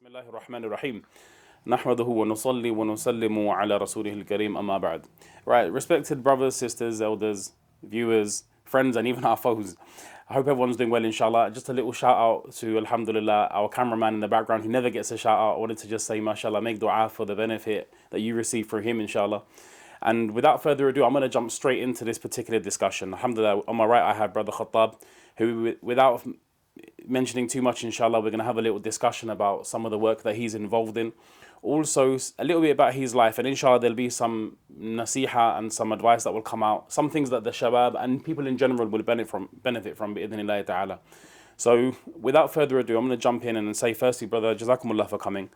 بسم الله الرحمن الرحيم نحمده ونصلي ونسلم على رسوله الكريم أما بعد. Right, respected brothers, sisters, elders, viewers, friends and even our foes. I hope everyone's doing well, inshallah. Just a little shout out to, alhamdulillah, our cameraman in the background who never gets a shout out. I wanted to just say, mashallah, make dua for the benefit that you receive from him, inshallah. And without further ado, I'm going to jump straight into this particular discussion. Alhamdulillah, on my right I have Brother Khattab, who, without mentioning too much, inshallah, we're going to have a little discussion about some of the work that he's involved in. Also, a little bit about his life, and inshallah, there'll be some nasiha and some advice that will come out. Some things that the shabab and people in general will benefit from bi'idhnillahi ta'ala. So, without further ado, I'm going to jump in and say, firstly, brother, jazakumullah for coming.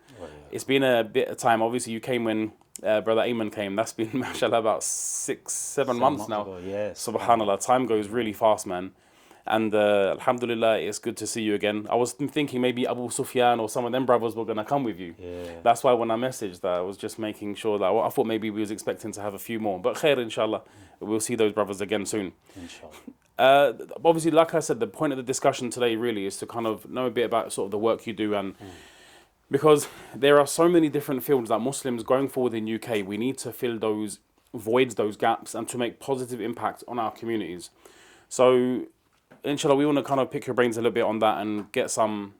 It's been a bit of time. Obviously, you came when Brother Ayman came. That's been, mashallah, about 6-7 months now. Ago, yes. Subhanallah, time goes really fast, man. And alhamdulillah, it's good to see you again. I was thinking maybe Abu Sufyan or some of them brothers were going to come with you. Yeah. That's why when I messaged that, I was just making sure that I thought maybe we was expecting to have a few more. But khair, inshallah, we'll see those brothers again soon. Inshallah. Obviously, like I said, the point of the discussion today really is to kind of know a bit about sort of the work you do, and because there are so many different fields that Muslims going forward in UK, we need to fill those voids, those gaps, and to make positive impact on our communities. So, inshallah, we want to kind of pick your brains a little bit on that and get some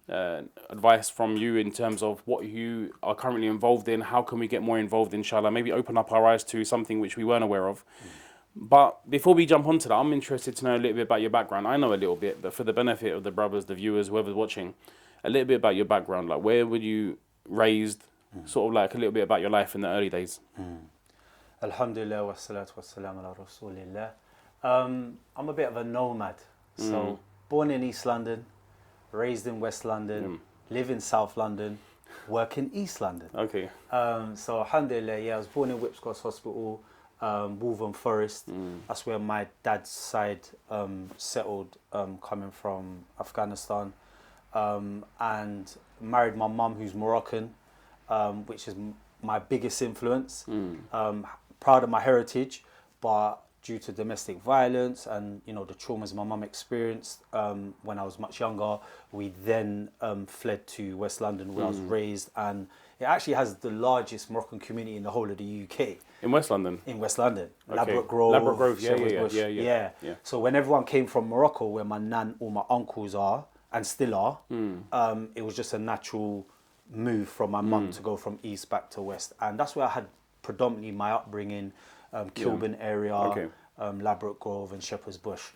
advice from you in terms of what you are currently involved in. How can we get more involved, inshallah? Maybe open up our eyes to something which we weren't aware of. But before we jump onto that, I'm interested to know a little bit about your background. I know a little bit, but for the benefit of the brothers, the viewers, whoever's watching, a little bit about your background. Like, where were you raised? Sort of like a little bit about your life in the early days. Alhamdulillah wa salatu wa salam ala rasulillah. I'm a bit of a nomad. So, born in East London, raised in West London, live in South London, work in East London. Okay. So, alhamdulillah, yeah, I was born in Whipscotts Hospital, Wolverhampton Forest. That's where my dad's side settled, coming from Afghanistan. And married my mum, who's Moroccan, which is my biggest influence. Proud of my heritage, but due to domestic violence and the traumas my mum experienced when I was much younger, we then fled to West London, where I was raised, and it actually has the largest Moroccan community in the whole of the UK. In West London? In West London. Okay. Ladbroke Grove, Shepherd's Bush. Yeah. So when everyone came from Morocco, where my nan or my uncles are, and still are, it was just a natural move from my mum to go from East back to West. And that's where I had predominantly my upbringing, Kilburn area, Ladbroke Grove and Shepherd's Bush.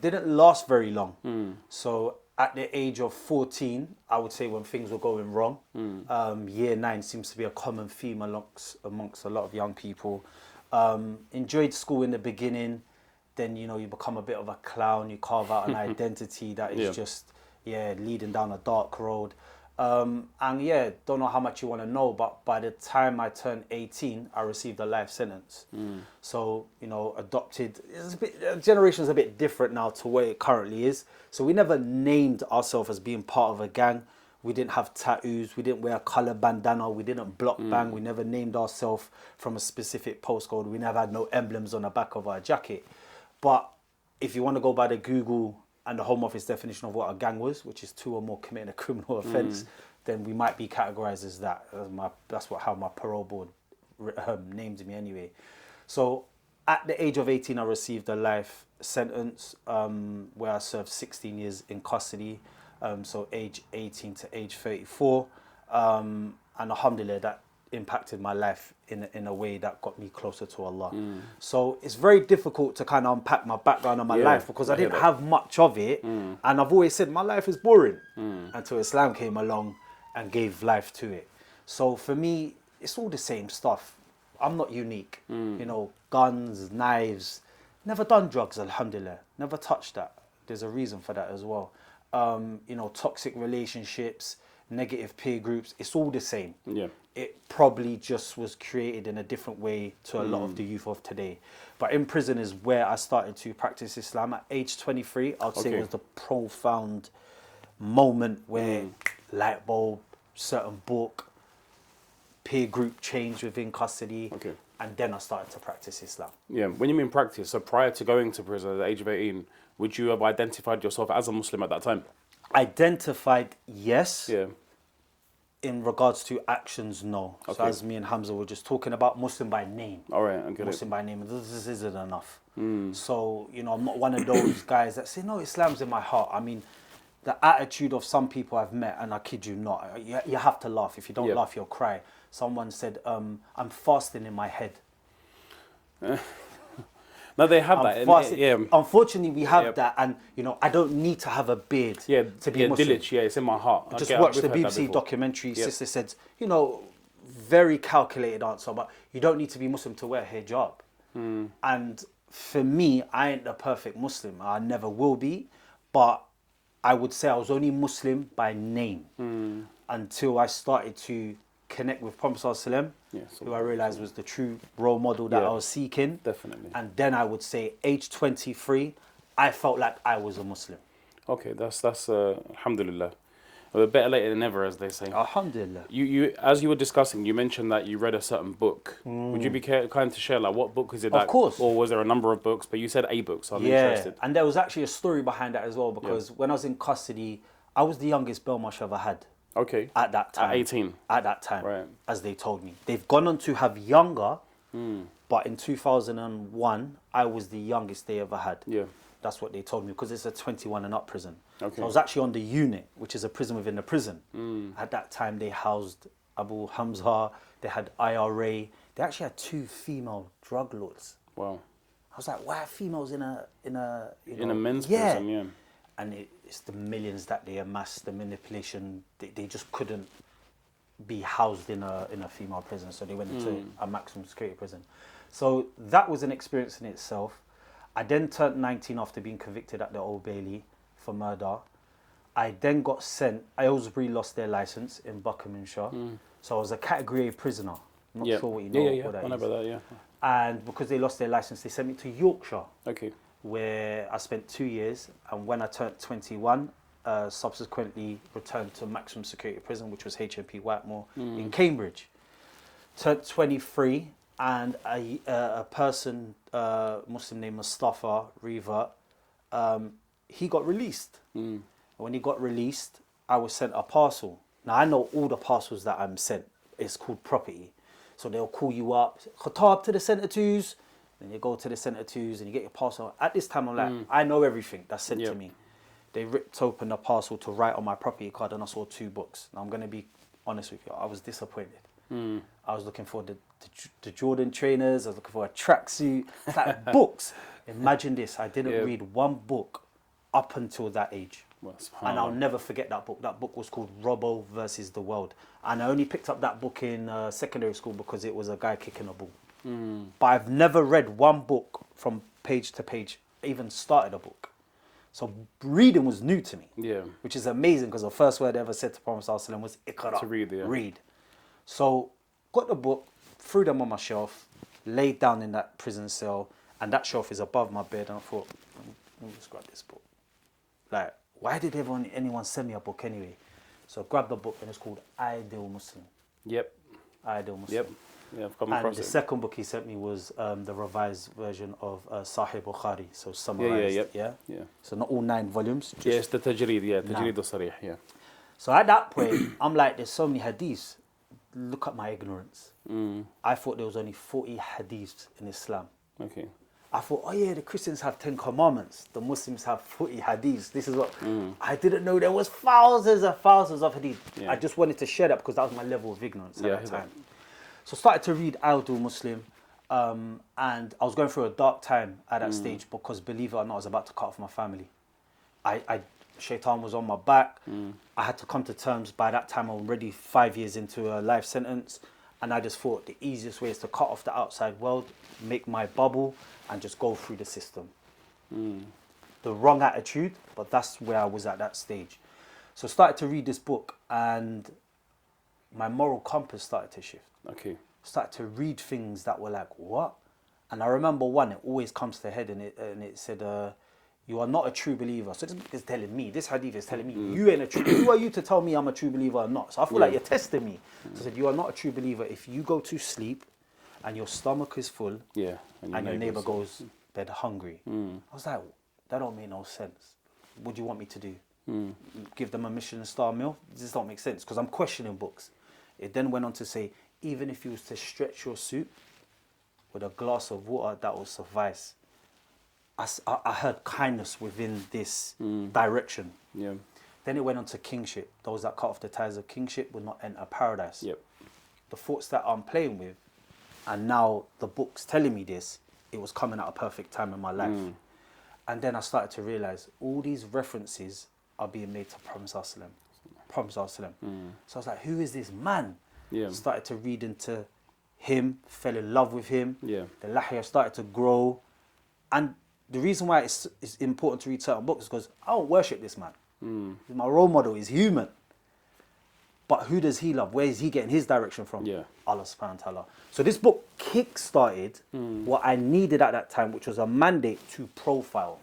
Didn't last very long. So at the age of 14, I would say, when things were going wrong, year 9 seems to be a common theme amongst a lot of young people. Enjoyed school in the beginning, then you become a bit of a clown, you carve out an identity that is just leading down a dark road. And don't know how much you want to know, but by the time I turned 18, I received a life sentence. So, adopted, generation's a bit different now to where it currently is. So we never named ourselves as being part of a gang. We didn't have tattoos, we didn't wear a colour bandana, we didn't block bang, we never named ourselves from a specific postcode, we never had no emblems on the back of our jacket. But if you want to go by the Google and the Home Office definition of what a gang was, which is 2 or more committing a criminal offence, then we might be categorised as that. That's how my parole board named me anyway. So at the age of 18, I received a life sentence where I served 16 years in custody, so age 18 to age 34. And alhamdulillah, that impacted my life in a way that got me closer to Allah. So it's very difficult to kind of unpack my background and my life, because I didn't have much of it, and I've always said my life is boring until Islam came along and gave life to it. So for me, it's all the same stuff. I'm not unique. Guns, knives, never done drugs, alhamdulillah, never touched that. There's a reason for that as well. Toxic relationships, negative peer groups, it's all the same. It probably just was created in a different way to a lot of the youth of today. But in prison is where I started to practice Islam. At age 23, I'd say it was the profound moment where light bulb, certain book, peer group change within custody, and then I started to practice Islam. Yeah, when you mean practice, so prior to going to prison at the age of 18, would you have identified yourself as a Muslim at that time? Identified, yes. Yeah. In regards to actions, no. So Okay. as me and Hamza were just talking about Muslim by name. All right, I get Muslim it. by name, this isn't enough. So, I'm not one of those guys that say, no, Islam's in my heart. I mean, the attitude of some people I've met, and I kid you not, you have to laugh. If you don't Yeah. laugh, you'll cry. Someone said, I'm fasting in my head. No, they have I'm that. fasting. Yeah. Unfortunately, we have Yep. that, and I don't need to have a beard Yeah, to be Muslim. Dillage, it's in my heart. Just Okay, watch we've the heard that BBC before. documentary. Yep. Sister said, very calculated answer, but you don't need to be Muslim to wear hijab. And for me, I ain't the perfect Muslim. I never will be, but I would say I was only Muslim by name until I started to connect with Prophet ﷺ, who I realized was the true role model that I was seeking. Definitely. And then I would say, age 23, I felt like I was a Muslim. Okay, that's alhamdulillah. Well, better late than never, as they say. Alhamdulillah. You as you were discussing, you mentioned that you read a certain book. Would you be kind to share, like, what book is it? Of course. Or was there a number of books? But you said a book, so I'm Yeah, interested. and there was actually a story behind that as well, because when I was in custody, I was the youngest bail marshal I've ever had Okay. at that time. At 18. At that time, Right. as they told me. They've gone on to have younger, but in 2001, I was the youngest they ever had. Yeah. That's what they told me, because it's a 21 and up prison. Okay. So I was actually on the unit, which is a prison within a prison. At that time, they housed Abu Hamza, they had IRA, they actually had 2 female drug lords. Wow. I was like, why are females in a In a men's prison, yeah. And it's the millions that they amassed, the manipulation. They just couldn't be housed in a female prison, so they went into a maximum security prison. So that was an experience in itself. I then turned 19 after being convicted at the Old Bailey for murder. I then got sent. Aylesbury lost their license in Buckinghamshire, so I was a Category A prisoner. I'm not sure what you know what that I know is. about that, yeah. And because they lost their license, they sent me to Yorkshire, Okay. where I spent 2 years. And when I turned 21, subsequently returned to maximum security prison, which was HMP Whitemoor in Cambridge. Turned 23, and a person, Muslim named Mustafa Revert, he got released. And when he got released, I was sent a parcel. Now, I know all the parcels that I'm sent. It's called property. So they'll call you up, Khattab to the Centre 2s. Then you go to the Centre 2s and you get your parcel. At this time, I'm like, I know everything that's sent to me. They ripped open the parcel to write on my property card, and I saw 2 books. Now, I'm going to be honest with you. I was disappointed. I was looking for the Jordan trainers. I was looking for a tracksuit. It's like books. Imagine this. I didn't read one book up until that age. Well, And I'll never forget that book. That book was called Robbo versus the World. And I only picked up that book in secondary school because it was a guy kicking a ball. But I've never read one book from page to page, even started a book. So reading was new to me. Yeah. Which is amazing, because the first word I ever said to Prophet ﷺ was Iqra. To read, yeah. Read. So got the book, threw them on my shelf, laid down in that prison cell, and that shelf is above my bed, and I thought, let me just grab this book. Like, why did anyone send me a book anyway? So I grabbed the book, and it's called Ideal Muslim. Yep. Ideal Muslim. Yep. Yeah, I've come And across the it. second book he sent me was the revised version of Sahih Bukhari, so summarized. Yeah. So not all 9 volumes. Yeah, it's the tajreed, tajreed al-sarih, yeah. So at that point, I'm like, there's so many hadiths. Look at my ignorance. I thought there was only 40 hadiths in Islam. Okay. I thought, oh yeah, the Christians have 10 commandments. The Muslims have 40 hadiths. This is what I didn't know. There was thousands of hadith. Yeah. I just wanted to share that because that was my level of ignorance at that Yeah. time. So I started to read Ideal Muslim, and I was going through a dark time at that stage because, believe it or not, I was about to cut off my family. Shaitan was on my back. I had to come to terms. By that time, I'm already 5 years into a life sentence. And I just thought the easiest way is to cut off the outside world, make my bubble, and just go through the system. The wrong attitude, but that's where I was at that stage. So I started to read this book, and my moral compass started to shift. Okay. Started to read things that were like, what? And I remember one, it always comes to head, and it said, you are not a true believer. So this book is telling me, this hadith is telling me, you ain't a true believer. Who are you to tell me I'm a true believer or not? So I feel like you're testing me. So I said, you are not a true believer if you go to sleep and your stomach is full, Yeah. and your neighbor goes bed hungry. I was like, that don't make no sense. What do you want me to do? give them a Michelin star meal. This don't make sense because I'm questioning books. It then went on to say, even if you was to stretch your soup with a glass of water, that will suffice. I heard kindness within this direction. Yeah. Then it went on to kingship. Those that cut off the ties of kingship will not enter paradise. Yep. The thoughts that I'm playing with, and now the book's telling me this, it was coming at a perfect time in my life. And then I started to realize all these references are being made to Prophet Sallallahu Alaihi Wasallam. So I was like, who is this man? Yeah. Started to read into him, fell in love with him. Yeah. The lahiyah started to grow. And the reason why it's important to read certain books is because I don't worship this man. My role model is human. But who does he love? Where is he getting his direction from? Yeah. Allah subhanahu wa ta'ala. So this book kick-started what I needed at that time, which was a mandate to profile.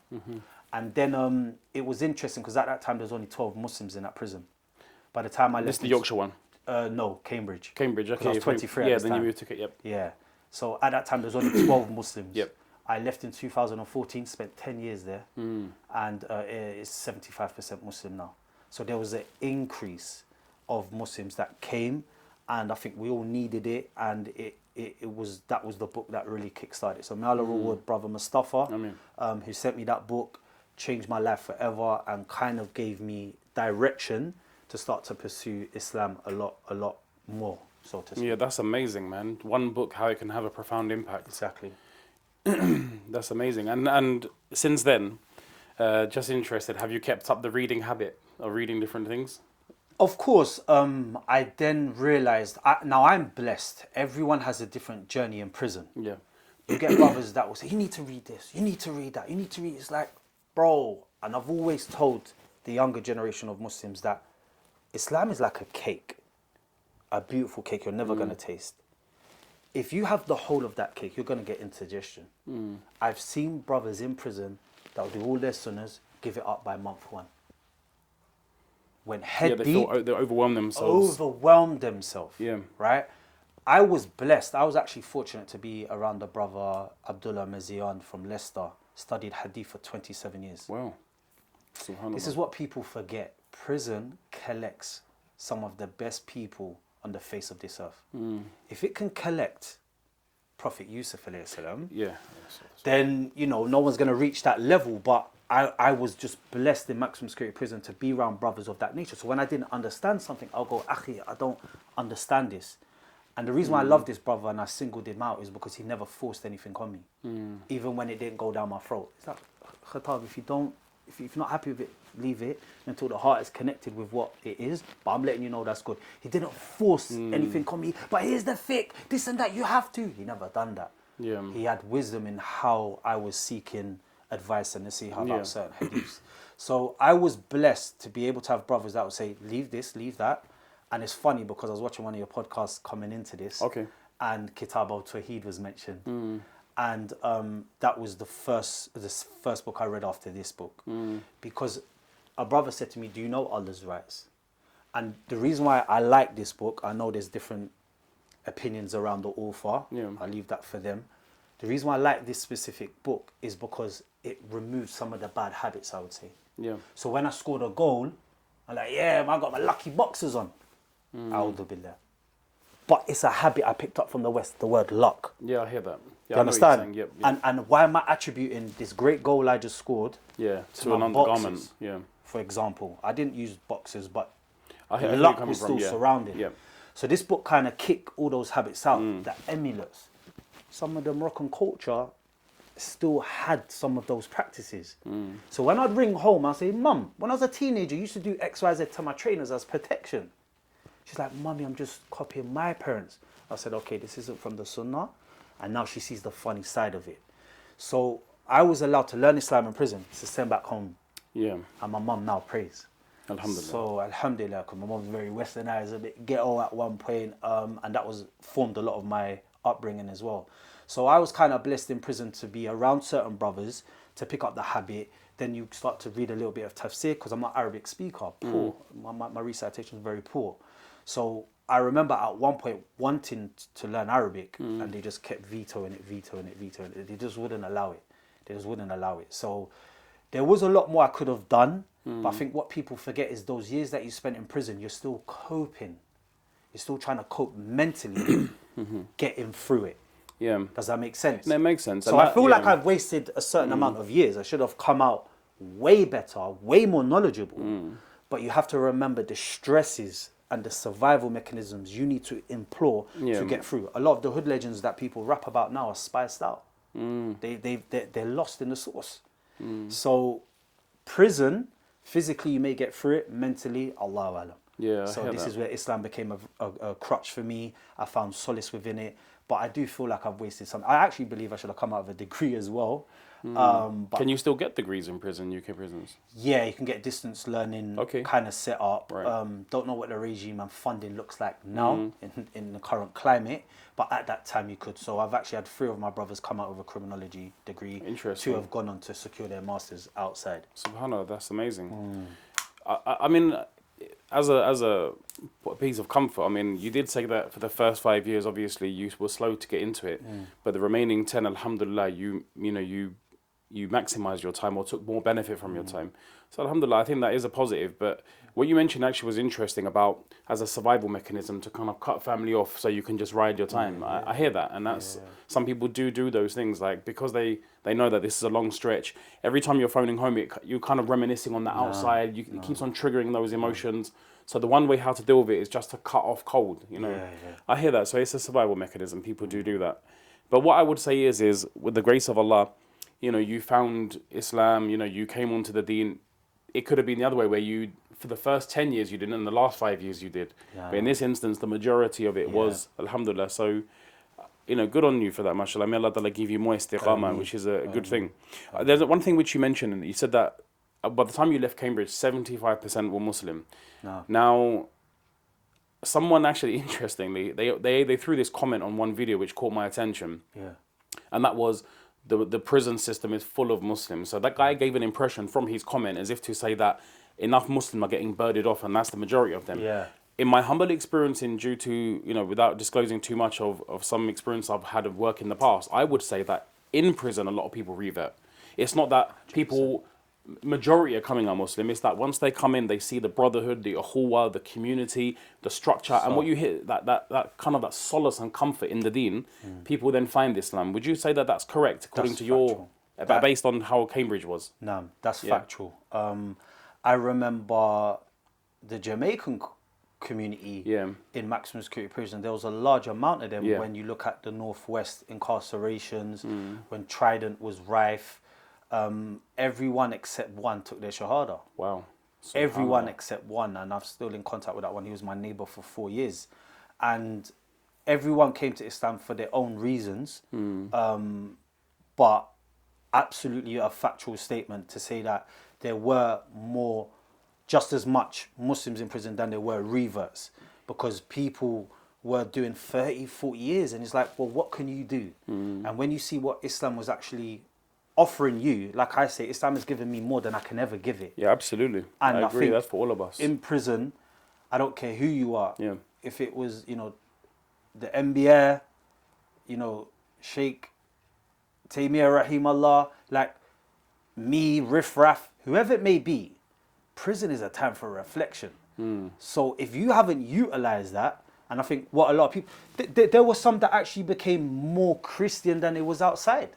And then it was interesting because at that time there was only 12 Muslims in that prison. By the time I left... This is the Yorkshire one? No, Cambridge. Cambridge, okay. I was 23 at yeah, this then time. you moved to... Yep. Yeah. So at that time there was only 12 Muslims. Yep. I left in 2014, spent 10 years there. And it's 75% Muslim now. So there was an increase of Muslims that came, and I think we all needed it, and that was the book that really kickstarted. So may Allah reward Brother Mustafa, who sent me that book, changed my life forever, and kind of gave me direction to start to pursue Islam a lot more, so to speak. Yeah, that's amazing, man. One book, how it can have a profound impact. Exactly. That's amazing. And since then, just interested, have you kept up the reading habit of reading different things? Of course, I then realized, now I'm blessed. Everyone has a different journey in prison. Yeah. You get brothers that will say, you need to read this, you need to read that, you need to read. It's like, bro, and I've always told the younger generation of Muslims that Islam is like a cake, a beautiful cake you're never going to taste. If you have the whole of that cake, you're going to get indigestion. I've seen brothers in prison that will do all their sunnahs, give it up by month one. Went head deep. They overwhelm themselves. Overwhelmed themselves. Yeah. Right? I was blessed. I was actually fortunate to be around the brother Abdullah from Leicester. Studied hadith for 27 years. Wow. This is what people forget. Prison collects some of the best people on the face of this earth. If it can collect Prophet Yusuf alayhi salam, then, no one's going to reach that level. But I was just blessed in maximum security prison to be around brothers of that nature. So when I didn't understand something, I'll go, Akhi, I don't understand this. And the reason why I love this brother and I singled him out is because he never forced anything on me. Even when it didn't go down my throat. It's like, Khattab, if you're not happy with it, leave it until the heart is connected with what it is. But I'm letting you know that's good. He didn't force anything on me. But here's the fiqh, this and that, you have to. He never done that. Yeah. He had wisdom in how I was seeking advice and nasiha about certain hadiths. So I was blessed to be able to have brothers that would say, leave this, leave that. And it's funny because I was watching one of your podcasts coming into this. Okay. And Kitab al-Tawheed was mentioned. And that was the first book I read after this book. Because a brother said to me, do you know Allah's rights? And the reason why I like this book, I know there's different opinions around the author. I leave that for them. The reason why I like this specific book is because it removes some of the bad habits, I would say. Yeah. So when I scored a goal, I'm like, yeah, man, I got my lucky boxers on. A'udhu billah. But it's a habit I picked up from the West, the word luck. Yeah, I hear that. Yeah, You understand? Yep. And why am I attributing this great goal I just scored to my an undergarment? boxers? Yeah. For example, I didn't use boxers, but I hear luck was still surrounding. Yeah. So this book kind of kicked all those habits out, the emulous. Some of the Moroccan culture still had some of those practices. So when I'd ring home, I'd say, Mum, when I was a teenager, I used to do X, Y, Z to my trainers as protection. She's like, Mummy, I'm just copying my parents. I said, okay, this isn't from the Sunnah. And now she sees the funny side of it. So I was allowed to learn Islam in prison to send back home. Yeah. And my mum now prays. Alhamdulillah. So Alhamdulillah, because my mum's very westernized, a bit ghetto at one point, and that formed a lot of my upbringing as well. So I was kind of blessed in prison to be around certain brothers, to pick up the habit. Then you start to read a little bit of tafsir, because I'm not an Arabic speaker, poor. My recitation is very poor. So I remember at one point wanting to learn Arabic, and they just kept vetoing it. They just wouldn't allow it. So there was a lot more I could have done, But I think what people forget is those years that you spent in prison, you're still coping. You're still trying to cope mentally, getting through it. Yeah. Does that make sense? That makes sense. So And I that- feel yeah. like I've wasted a certain amount of years. I should have come out way better, way more knowledgeable. But you have to remember the stresses and the survival mechanisms you need to employ to get through. A lot of the hood legends that people rap about now are spiced out. They're lost in the sauce. So prison, physically you may get through it, mentally, Allahu Alam. Yeah, I So hear this that. is where Islam became a crutch for me. I found solace within it. But I do feel like I've wasted some. I actually believe I should have come out with a degree as well. But Can you still get degrees in prison, UK prisons? yeah, you can get distance learning Okay. kind of set up. Right. Don't know what the regime and funding looks like now in the current climate, but at that time you could. So I've actually had 3 of my brothers come out with a criminology degree. Interesting. 2 have gone on to secure their masters outside. Subhanallah, that's amazing. I mean, as a piece of comfort, I mean, you did say that for the first 5 years, obviously, you were slow to get into it, but the remaining 10, alhamdulillah, you maximised your time or took more benefit from your time. So alhamdulillah, I think that is a positive. But what you mentioned actually was interesting about as a survival mechanism to kind of cut family off so you can just ride your time. I hear that, and that's some people do those things, like because they know that this is a long stretch. Every time you're phoning home, you're kind of reminiscing on the outside. It keeps on triggering those emotions. So the one way how to deal with it is just to cut off cold. I hear that. So it's a survival mechanism. People do that. But what I would say is with the grace of Allah, you found Islam, you came onto the deen. It could have been the other way where you, for the first 10 years you didn't, and the last 5 years you did. But in this instance, the majority of it was, alhamdulillah. So, good on you for that, mashallah. May Allah Ta'ala give you more istiqamah, which is a good thing. There's one thing which you mentioned, and you said that by the time you left Cambridge, 75% were Muslim. Now, someone actually, interestingly, they threw this comment on one video which caught my attention. And that was, the prison system is full of Muslims. So that guy gave an impression from his comment as if to say that enough Muslims are getting birded off, and that's the majority of them. In my humble experience, due to, without disclosing too much of some experience I've had of work in the past, I would say that in prison, a lot of people revert. It's not that people, majority are coming are Muslim. It's that once they come in, they see the brotherhood, the ukhuwah, the community, the structure, and what you hear, that kind of that solace and comfort in the deen, people then find Islam. Would you say that that's correct, according to your, based on how Cambridge was? No, that's factual. I remember the Jamaican community in maximum security prison. There was a large amount of them when you look at the Northwest incarcerations, when Trident was rife. Everyone except one took their shahada. Wow. Everyone except one, and I'm still in contact with that one. He was my neighbor for 4 years, and everyone came to Islam for their own reasons. But absolutely a factual statement to say that there were just as much Muslims in prison than there were reverts, because people were doing 30, 40 years, and it's like, well, what can you do? And when you see what Islam was actually offering you, like I say, Islam has given me more than I can ever give it. Yeah, absolutely. And I agree, think that's for all of us. In prison, I don't care who you are. If it was, the MBA, Sheikh Taymiyyah Rahimallah, like me, Riff Raff, whoever it may be, prison is a time for reflection. So if you haven't utilized that, and I think what a lot of people, there were some that actually became more Christian than it was outside.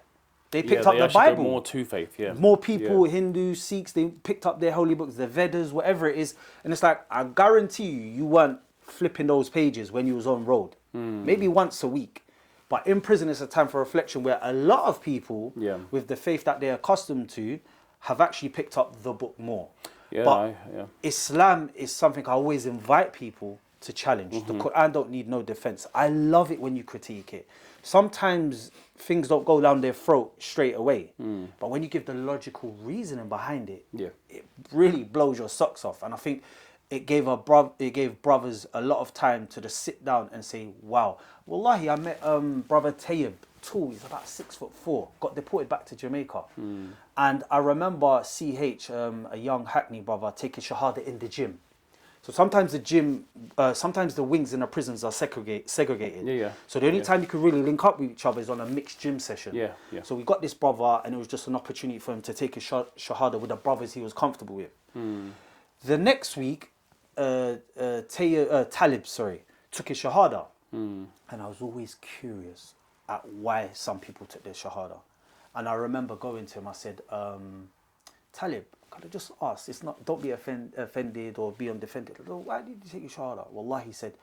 They picked up the Bible. More to faith, More people, Hindus, Sikhs, they picked up their holy books, their Vedas, whatever it is. And it's like, I guarantee you weren't flipping those pages when you was on road. Maybe once a week. But in prison, it's a time for reflection where a lot of people, with the faith that they're accustomed to, have actually picked up the book more. Islam is something I always invite people to challenge. The Quran don't need no defense. I love it when you critique it. Sometimes things don't go down their throat straight away, but when you give the logical reasoning behind it, it really blows your socks off. And I think it gave brothers a lot of time to just sit down and say, wow, wallahi, I met brother Tayyib, tall, he's about 6'4", got deported back to Jamaica. And I remember CH, a young Hackney brother, taking shahada in the gym. So sometimes the gym, sometimes the wings in the prisons are segregated. Yeah. So the only time you can really link up with each other is on a mixed gym session. Yeah. So we got this brother, and it was just an opportunity for him to take his shahada with the brothers he was comfortable with. The next week, Talib, took his shahada. And I was always curious at why some people took their shahada. And I remember going to him, I said, Talib, can I just ask, it's not, don't be offended or be undefended. Why did you take your shahada? Wallah, he said,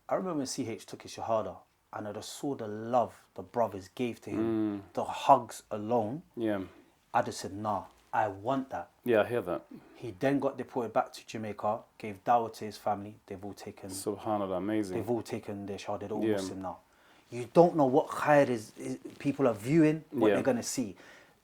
I remember when CH took his shahada, and I just saw the love the brothers gave to him, the hugs alone. Yeah. I just said, nah, I want that. Yeah, I hear that. He then got deported back to Jamaica, gave dawah to his family. They've all taken. Subhanallah, amazing. They've all taken their shahada. They're all Muslim now. You don't know what khair is people are viewing, what they're gonna see.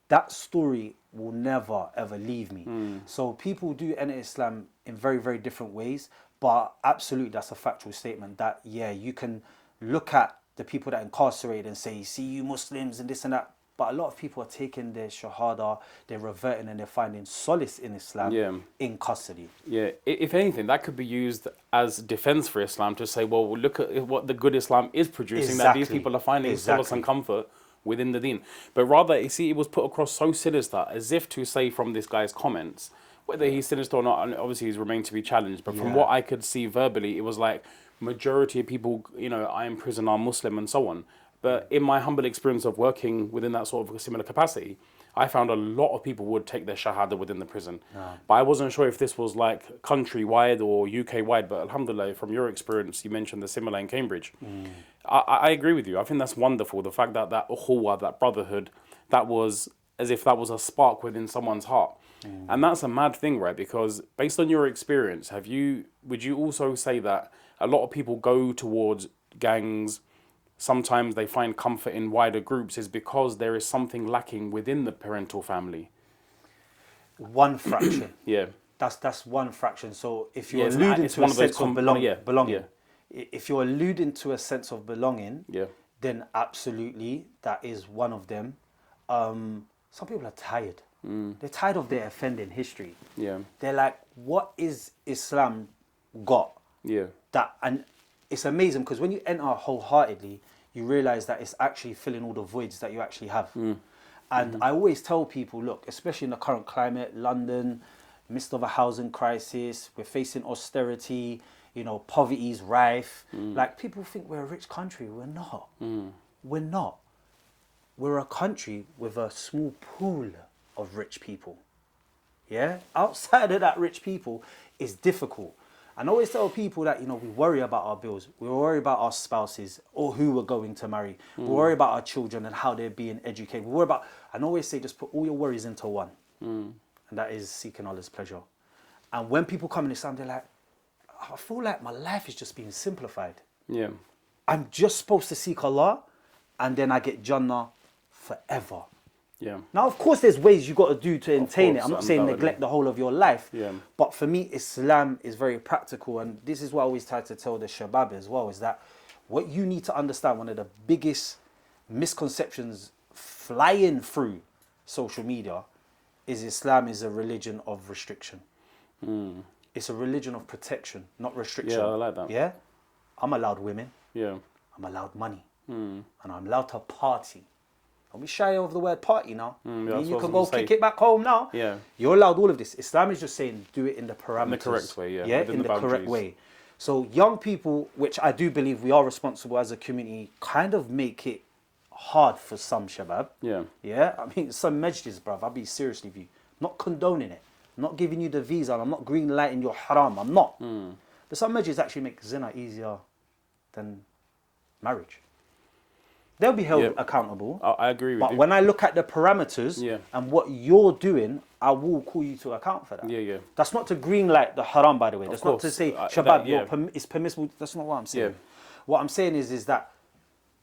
That story will never ever leave me. So people do enter Islam in very, very different ways, but absolutely that's a factual statement that you can look at the people that incarcerate and say, see you Muslims and this and that. But a lot of people are taking their shahada, they're reverting and they're finding solace in Islam in custody. Yeah, if anything, that could be used as defense for Islam to say, well, look at what the good Islam is producing, that these people are finding solace and comfort within the deen. But rather, you see, it was put across so sinister, as if to say from this guy's comments, whether he's sinister or not, and obviously he's remained to be challenged, but from what I could see verbally, it was like majority of people, I in prison are Muslim and so on. But in my humble experience of working within that sort of a similar capacity, I found a lot of people would take their shahada within the prison. But I wasn't sure if this was like countrywide or UK-wide, but alhamdulillah, from your experience, you mentioned the similar in Cambridge. I agree with you. I think that's wonderful. The fact that that ukhuwah, that brotherhood, that was as if that was a spark within someone's heart. And that's a mad thing, right? Because based on your experience, would you also say that a lot of people go towards gangs, sometimes they find comfort in wider groups, is because there is something lacking within the parental family? One fraction. Yeah. That's one fraction. So if you're alluding to a sense of belonging, if you're alluding to a sense of belonging, then absolutely that is one of them. Some people are tired. They're tired of their offending history. Yeah. They're like, what is Islam got? Yeah. And it's amazing because when you enter wholeheartedly, you realize that it's actually filling all the voids that you actually have. And I always tell people, look, especially in the current climate, London, midst of a housing crisis, we're facing austerity, poverty's rife. Like, people think we're a rich country. We're not. We're not. We're a country with a small pool of rich people. Yeah? Outside of that rich people, it's difficult. And I always tell people that, we worry about our bills. We worry about our spouses or who we're going to marry. We worry about our children and how they're being educated. We worry about, and I always say, just put all your worries into one. And that is seeking Allah's pleasure. And when people come in Islam, they're like, I feel like my life is just being simplified. Yeah. I'm just supposed to seek Allah and then I get Jannah forever. Yeah. Now, of course, there's ways you got to do to attain it. I'm not saying neglect the whole of your life. Yeah. But for me, Islam is very practical. And this is what I always try to tell the shabab as well, is that what you need to understand, one of the biggest misconceptions flying through social media is Islam is a religion of restriction. It's a religion of protection, not restriction. Yeah, I like that. Yeah? I'm allowed women. Yeah. I'm allowed money. And I'm allowed to party. Don't be shy of the word party now. You can go kick it back home now. Yeah. You're allowed all of this. Islam is just saying do it in the parameters. In the correct way, yeah. Yeah, in the correct way. So young people, which I do believe we are responsible as a community, kind of make it hard for some shabab. Yeah. Yeah? I mean, some masjids, bruv, I'll be serious with you. Not condoning it. I'm not giving you the visa. I'm not green lighting your haram. I'm not. But some masjids actually make zina easier than marriage. They'll be held accountable. I agree with you. But when I look at the parameters and what you're doing, I will call you to account for that. Yeah. That's not to green light the haram, by the way. That's not to say, shabab, it's permissible. That's not what I'm saying. What I'm saying is that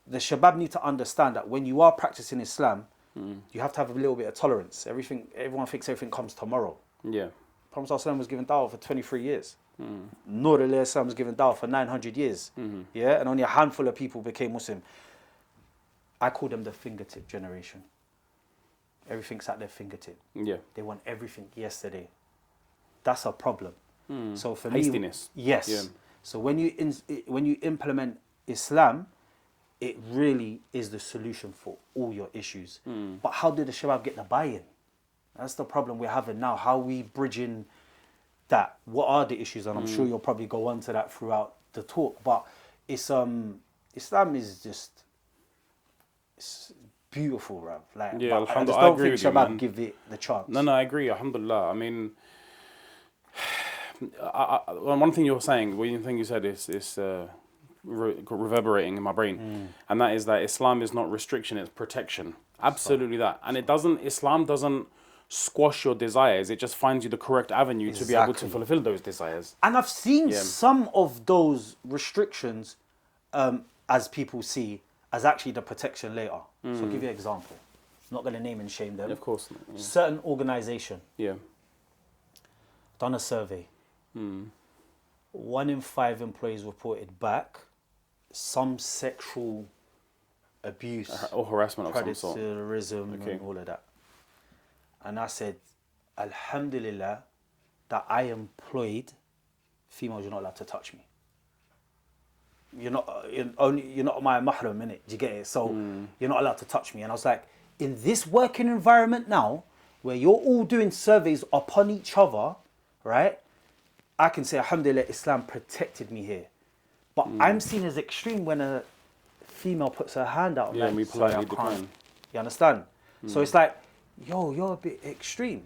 the shabab need to understand that when you are practicing Islam, you have to have a little bit of tolerance. Everyone thinks everything comes tomorrow. Yeah. Prophet ﷺ was given dawah for 23 years. Nur alayhi was given dawah for 900 years. Yeah, and only a handful of people became Muslim. I call them the fingertip generation. Everything's at their fingertip. Yeah. They want everything yesterday. That's a problem. So for Hastiness. me, yes. Yeah. So when you implement Islam, it really is the solution for all your issues. But how did the Shabab get the buy-in? That's the problem we're having now. How are we bridging that? What are the issues? And I'm sure you'll probably go on to that throughout the talk. But it's Islam is just it's beautiful, bruv. Like, Yeah, but I just alhamdulillah, I don't agree think with you, Shabab man. give it the chance. No, I agree, alhamdulillah. I mean, one thing you're saying, one thing you said is reverberating in my brain, and that is that Islam is not restriction, it's protection. Absolutely that. And Islam doesn't squash your desires, it just finds you the correct avenue to be able to Exactly. fulfill those desires. And I've seen some of those restrictions, as people see, as actually the protection later. So I'll give you an example. I'm not going to name and shame them. Of course. Certain organisation Yeah. done a survey. 1 in 5 employees reported back some sexual abuse, Or harassment of some sort. predatorism, and all of that. And I said, Alhamdulillah, that I employed females. You're not allowed to touch me. You're not my mahram, innit? Do you get it? So you're not allowed to touch me. And I was like, in this working environment now, where you're all doing surveys upon each other, right? I can say, Alhamdulillah, Islam protected me here. But I'm seen as extreme when a female puts her hand out. I'm Yeah, like, we sorry, I politely can't. decline. You understand? So it's like, yo, you're a bit extreme.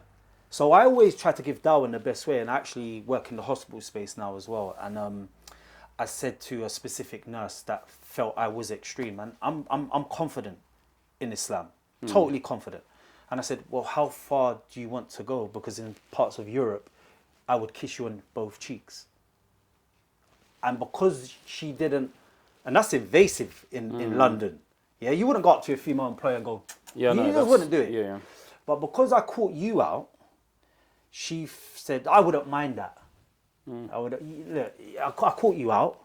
So I always try to give Dawah in the best way, and I actually work in the hospital space now as well. And I said to a specific nurse that felt I was extreme, and I'm confident in Islam, totally confident. And I said, well, how far do you want to go? Because in parts of Europe, I would kiss you on both cheeks. And because she didn't, and that's invasive in London. Yeah, you wouldn't go up to a female employer and go, Yeah, you no, just wouldn't do it. Yeah. But because I caught you out, she said, I wouldn't mind that. Look, I caught you out.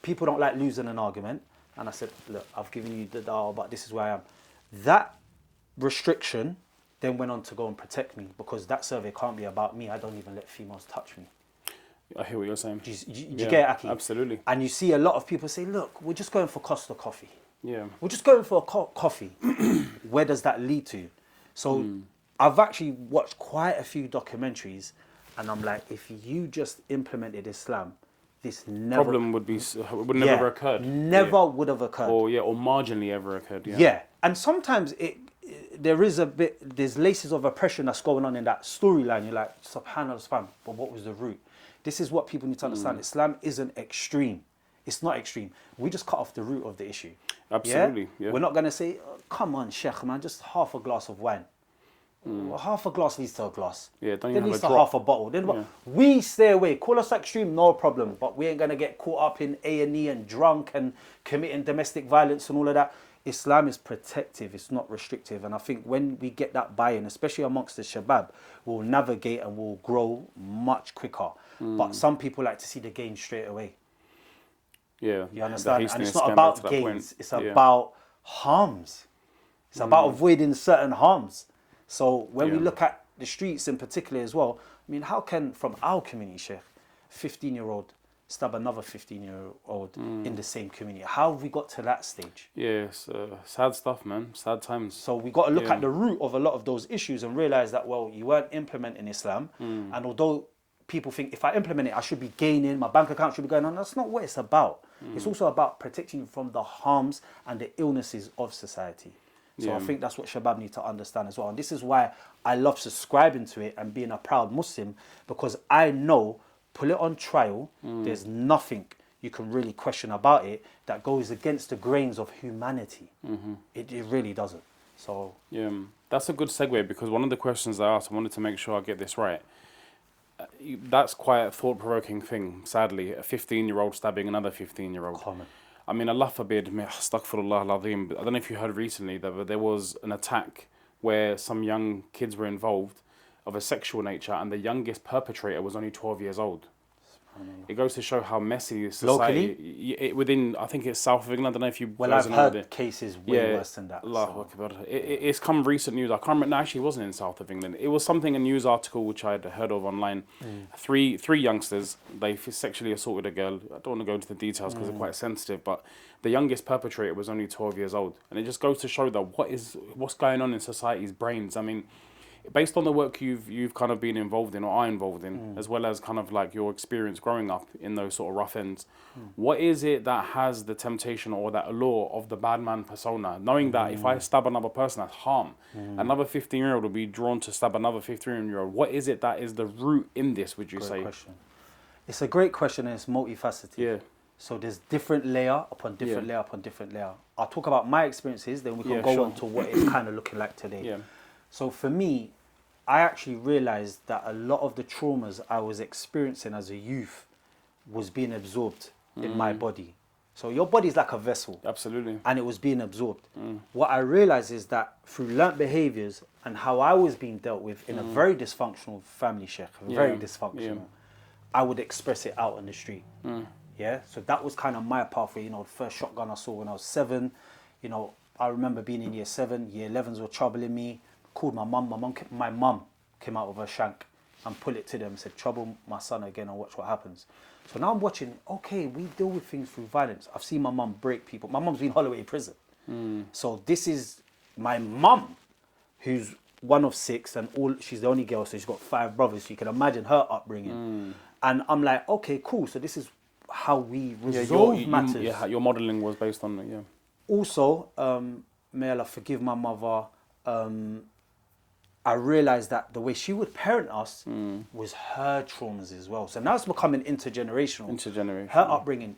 People don't like losing an argument. And I said, look, I've given you the dawah, but this is where I am. That restriction then went on to go and protect me, because that survey can't be about me. I don't even let females touch me. I hear what you're saying. Do you get it, Aki? Absolutely. And you see a lot of people say, look, we're just going for Costa coffee. Yeah. We're just going for a coffee. Where does that lead to? So I've actually watched quite a few documentaries, and I'm like, if you just implemented Islam, this never... Problem would never have occurred. Never would have occurred. Or marginally ever occurred. Yeah. And sometimes there's laces of oppression that's going on in that storyline. You're like, subhanallah, but what was the root? This is what people need to understand. Islam isn't extreme. It's not extreme. We just cut off the root of the issue. Absolutely. Yeah. We're not going to say, oh, come on, Sheikh, man, just half a glass of wine. Well, half a glass leads to a glass. Yeah, don't Then even leads have to a half a bottle. Then we stay away. Call us extreme, no problem. But we ain't going to get caught up in A&E and drunk and committing domestic violence and all of that. Islam is protective, it's not restrictive. And I think when we get that buy-in, especially amongst the Shabab, we'll navigate and we'll grow much quicker. But some people like to see the gain straight away. Yeah. You understand? And it's not going about back to that gains, point. it's about harms. It's about avoiding certain harms. So when we look at the streets in particular as well, I mean, how can, from our community, Sheikh, 15-year-old stab another 15-year-old in the same community? How have we got to that stage? Yeah, it's sad stuff, man. Sad times. So we got to look at the root of a lot of those issues and realize that, well, you weren't implementing Islam. And although people think if I implement it, I should be gaining, my bank account should be going on, that's not what it's about. It's also about protecting you from the harms and the illnesses of society. So I think that's what Shabab need to understand as well. And this is why I love subscribing to it and being a proud Muslim, because I know, pull it on trial, there's nothing you can really question about it that goes against the grains of humanity. It really doesn't. So yeah, that's a good segue, because one of the questions I asked, I wanted to make sure I get this right. That's quite a thought-provoking thing, sadly. A 15-year-old stabbing another 15-year-old. common. I mean, Allah forbid, astaghfirullah al-azim, but I don't know if you heard recently that there was an attack where some young kids were involved of a sexual nature, and the youngest perpetrator was only 12 years old. It goes to show how messy society... Locally? Within, I think it's south of England. I don't know if you Well, guys I've know heard cases way worse than that. Allahu Akbar. It's come recent news. I can't remember. No, actually, it wasn't in south of England. It was something, a news article which I had heard of online. Three youngsters, they sexually assaulted a girl. I don't want to go into the details because they're quite sensitive, but the youngest perpetrator was only 12 years old. And it just goes to show that what's going on in society's brains. I mean, based on the work you've kind of been involved in or are involved in, as well as kind of like your experience growing up in those sort of rough ends, what is it that has the temptation or that allure of the bad man persona? Knowing that if I stab another person, that's harm. Another 15-year-old will be drawn to stab another 15-year-old. What is it that is the root in this, would you say? Question. It's a great question and it's multifaceted. Yeah. So there's different layer upon different layer upon different layer. I'll talk about my experiences, then we can go on to what it's kind of looking like today. Yeah. So for me, I actually realized that a lot of the traumas I was experiencing as a youth was being absorbed in my body. So your body is like a vessel. Absolutely. And it was being absorbed. What I realized is that through learnt behaviors and how I was being dealt with in a very dysfunctional family, Sheikh, very dysfunctional, I would express it out on the street. Yeah, so that was kind of my pathway. You know, the first shotgun I saw when I was 7. You know, I remember being in year 7. Year 11s were troubling me. Called my mum. My mum came out with her shank and put it to them. Said, "Trouble my son again and watch what happens." So now I'm watching. Okay, we deal with things through violence. I've seen my mum break people. My mum's been Holloway prison. So this is my mum, who's one of 6 and she's the only girl. So she's got 5 brothers. So you can imagine her upbringing. And I'm like, okay, cool. So this is how we resolve matters. Your modelling was based on it, Also, may Allah forgive my mother, I realised that the way she would parent us was her traumas as well. So now it's becoming intergenerational. Her upbringing.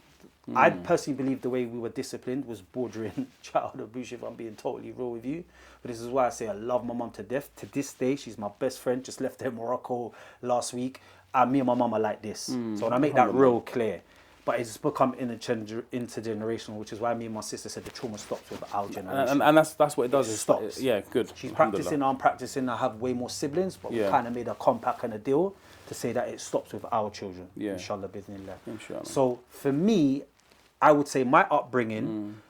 I personally believe the way we were disciplined was bordering child abuse, if I'm being totally real with you. But this is why I say I love my mum to death. To this day, she's my best friend. Just left her in Morocco last week. And me and my mum are like this. So when I make that real clear. But it's become intergenerational, which is why me and my sister said the trauma stops with our generation. And that's what it does. It stops. Yeah, good. She's practicing, I'm practicing. I have way more siblings, but we kind of made a compact and a deal to say that it stops with our children. Yeah. Inshallah, bismillah. Inshallah. So for me, I would say my upbringing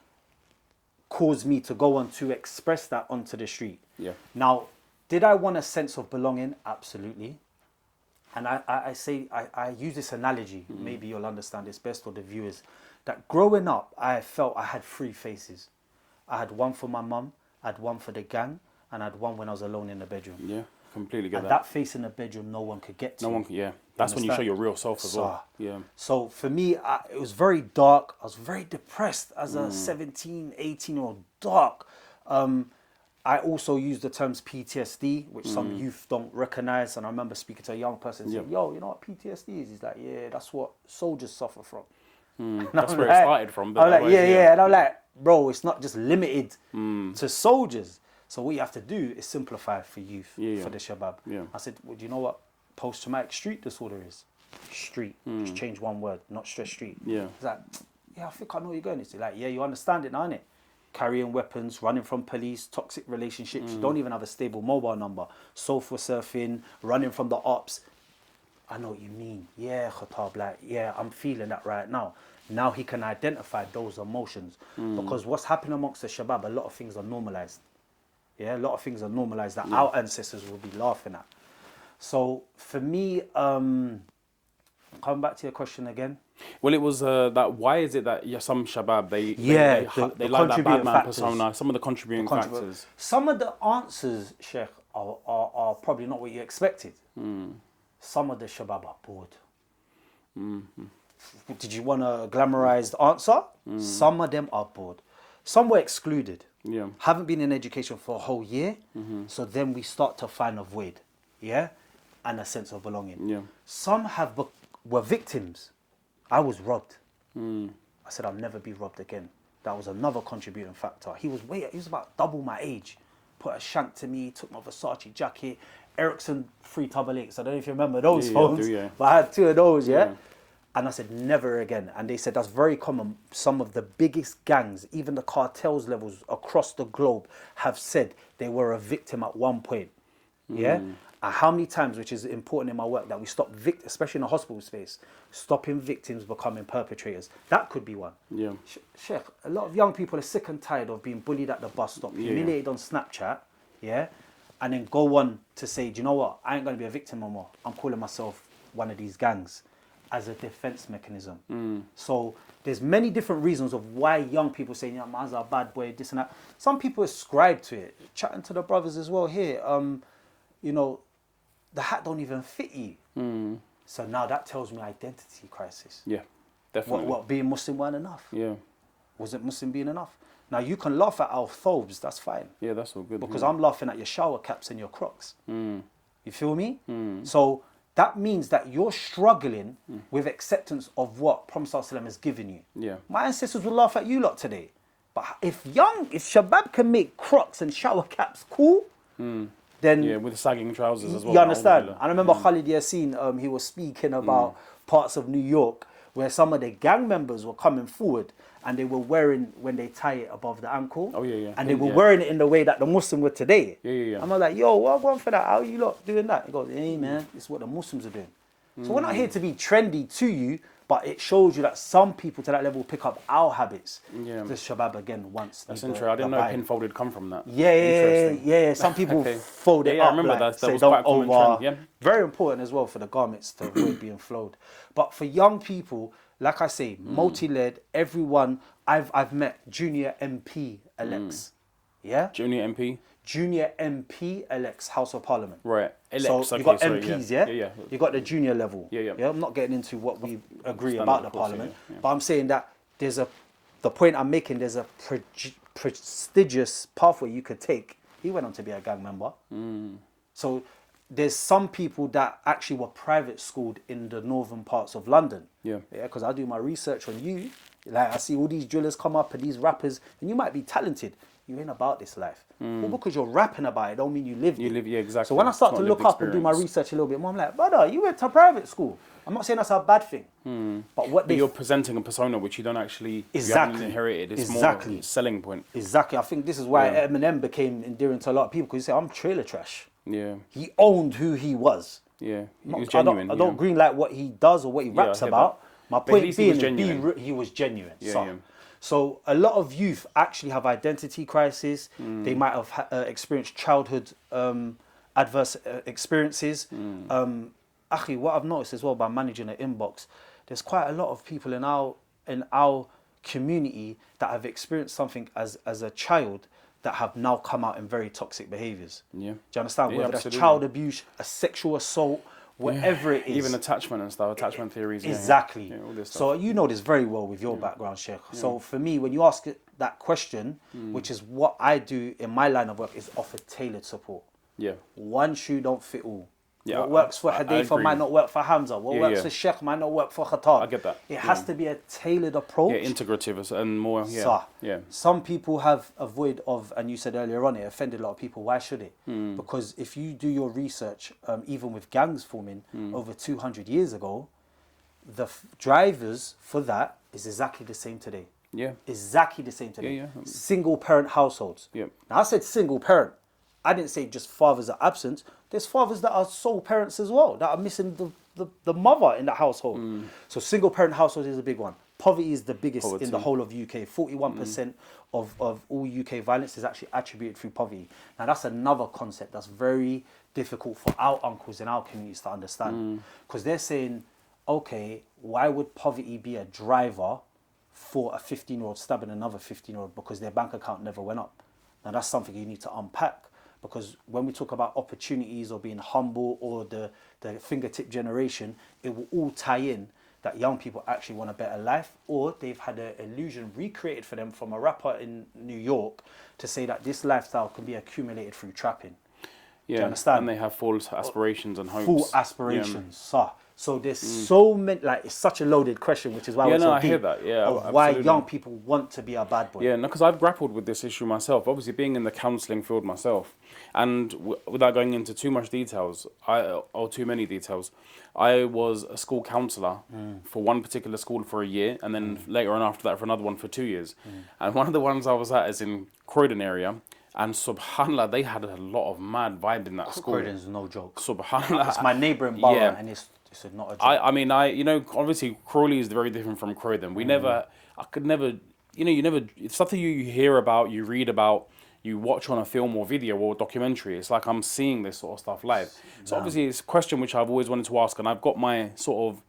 caused me to go on to express that onto the street. Yeah. Now, did I want a sense of belonging? Absolutely. And I use this analogy, maybe you'll understand this best, or the viewers, that growing up, I felt I had 3 faces. I had one for my mum, I had one for the gang, and I had one when I was alone in the bedroom. Yeah, completely get that. And that face in the bedroom, no one could get to. No one could, That's when you show your real self as well. Yeah. So for me, it was very dark. I was very depressed as a 17, 18-year-old, dark. I also use the terms PTSD, which some youth don't recognize. And I remember speaking to a young person saying, yo, you know what PTSD is? He's like, yeah, that's what soldiers suffer from. That's where it started from. I'm like, yeah. And I'm like, bro, it's not just limited to soldiers. So what you have to do is simplify for youth, for the Shabab. Yeah. I said, well, do you know what post-traumatic street disorder is? Street. Just change one word, not stress street. Yeah. He's like, yeah, I think I know where you're going. It's like, yeah, you understand it now, innit? Carrying weapons, running from police, toxic relationships, you don't even have a stable mobile number, sofa surfing, running from the ops. I know what you mean. Yeah, Khattab, like, yeah, I'm feeling that right now. Now he can identify those emotions. Because what's happening amongst the Shabab, a lot of things are normalized. Yeah, a lot of things are normalized that our ancestors will be laughing at. So for me, coming back to your question again. Well, it was that. Why is it that some Shabab they like that bad man persona? Some of the contributing factors. Some of the answers, Sheikh, are probably not what you expected. Some of the Shabab are bored. Did you want a glamorized answer? Some of them are bored. Some were excluded. Yeah. Haven't been in education for a whole year. So then we start to find a void. Yeah, and a sense of belonging. Yeah. Some were victims. I was robbed. I said, I'll never be robbed again. That was another contributing factor. He was about double my age. Put a shank to me, took my Versace jacket, Ericsson 388s. I don't know if you remember those phones, but I had 2 of those, yeah? And I said, never again. And they said, that's very common. Some of the biggest gangs, even the cartels levels across the globe, have said they were a victim at one point. Yeah? And how many times, which is important in my work, that we stop especially in the hospital space, stopping victims becoming perpetrators. That could be one. Yeah. Sheikh, a lot of young people are sick and tired of being bullied at the bus stop, humiliated on Snapchat, yeah, and then go on to say, do you know what? I ain't gonna be a victim no more. I'm calling myself one of these gangs as a defense mechanism. So there's many different reasons of why young people say, yeah, man's a bad boy, this and that. Some people ascribe to it. Chatting to the brothers as well here, you know, the hat don't even fit you. So now that tells me identity crisis. Yeah, definitely. What being Muslim weren't enough? Yeah. Wasn't Muslim being enough? Now you can laugh at our phobes, that's fine. Yeah, that's all good. Because I'm laughing at your shower caps and your Crocs. You feel me? So that means that you're struggling with acceptance of what Prophet ﷺ has given you. Yeah. My ancestors would laugh at you lot today. But if Shabab can make Crocs and shower caps cool, then... Yeah, with sagging trousers as well. You understand? I remember Khalid Yassin, he was speaking about parts of New York where some of the gang members were coming forward and they were wearing, when they tie it above the ankle, and they were wearing it in the way that the Muslim would today. I'm like, yo, what going for that? How are you lot doing that? He goes, hey man, it's what the Muslims are doing. So we're not here to be trendy to you, but it shows you that some people to that level pick up our habits. Yeah. The Shabab again once. That's interesting. I didn't know pinfolded come from that. Yeah. Some people fold it up. I remember like, that was quite a common trend. Yeah. Very important as well for the garments to avoid being flowed. But for young people, like I say, multi-led, everyone, I've met junior MP elects. Yeah? Junior MP? Junior MP elects House of Parliament. Right. Elects, so you've got MPs, yeah? You got the junior level. Yeah. I'm not getting into what we agree about the Parliament, but I'm saying that the point I'm making, there's a prestigious pathway you could take. He went on to be a gang member. So there's some people that actually were private schooled in the northern parts of London. Yeah, because I do my research on you. Like I see all these drillers come up and these rappers, and you might be talented. You ain't about this life. Well, because you're rapping about it, don't mean you live it. Yeah, exactly. So when I start to look up and do my research a little bit more, I'm like, brother, you went to private school. I'm not saying that's a bad thing. But you're presenting a persona which you don't actually you haven't inherited. It's more a selling point. Exactly. I think this is why Eminem became endearing to a lot of people, because he said, I'm trailer trash. Yeah. He owned who he was. Yeah. He was genuine. I don't green like what he does or what he raps about. My point being, he was genuine. So a lot of youth actually have identity crisis. They might have experienced childhood adverse experiences. Actually, what I've noticed as well by managing an inbox, there's quite a lot of people in our community that have experienced something as a child that have now come out in very toxic behaviours. Yeah. Do you understand? Whether that's child abuse, a sexual assault, whatever it is. Even attachment and stuff, attachment theories. Exactly. All this stuff. So you know this very well with your background, Sheikh. So for me, when you ask that question, which is what I do in my line of work, is offer tailored support. Yeah. One shoe don't fit all. Yeah, what works for Haditha might not work for Hamza. What works for Sheikh might not work for Khattab. I get that. It has to be a tailored approach. Yeah, integrative and more. Some people have a void of, and you said earlier on, it offended a lot of people. Why should it? Because if you do your research, even with gangs forming over 200 years ago, the drivers for that is exactly the same today. Yeah. Exactly the same today. Single parent households. Yeah. Now I said single parent. I didn't say just fathers are absent. There's fathers that are sole parents as well, that are missing the mother in the household. So single parent household is a big one. Poverty is the biggest in the whole of UK. 41% of all UK violence is actually attributed through poverty. Now that's another concept that's very difficult for our uncles in our communities to understand. Because they're saying, okay, why would poverty be a driver for a 15-year-old stabbing another 15-year-old because their bank account never went up? Now that's something you need to unpack. Because when we talk about opportunities or being humble or the fingertip generation, it will all tie in that young people actually want a better life, or they've had an illusion recreated for them from a rapper in New York to say that this lifestyle can be accumulated through trapping. Yeah, do you understand? And they have false aspirations and hopes. Full aspirations, So there's so many, like, it's such a loaded question, which is why I hear that. Of why young people want to be a bad boy. Yeah, no, because I've grappled with this issue myself, obviously being in the counselling field myself. And without going into too much details, or too many details, I was a school counsellor for one particular school for a year, and then later on after that for another one for 2 years. And one of the ones I was at is in Croydon area, And subhanallah, they had a lot of mad vibe in that school. Croydon's no joke. Subhanallah. It's my neighbouring borough, Yeah. and it's not a joke. I mean, obviously Crawley is very different from Croydon. I could never, it's something you hear about, you read about, you watch on a film or video or documentary. It's like I'm seeing this sort of stuff live. So obviously it's a question which I've always wanted to ask, and I've got my sort of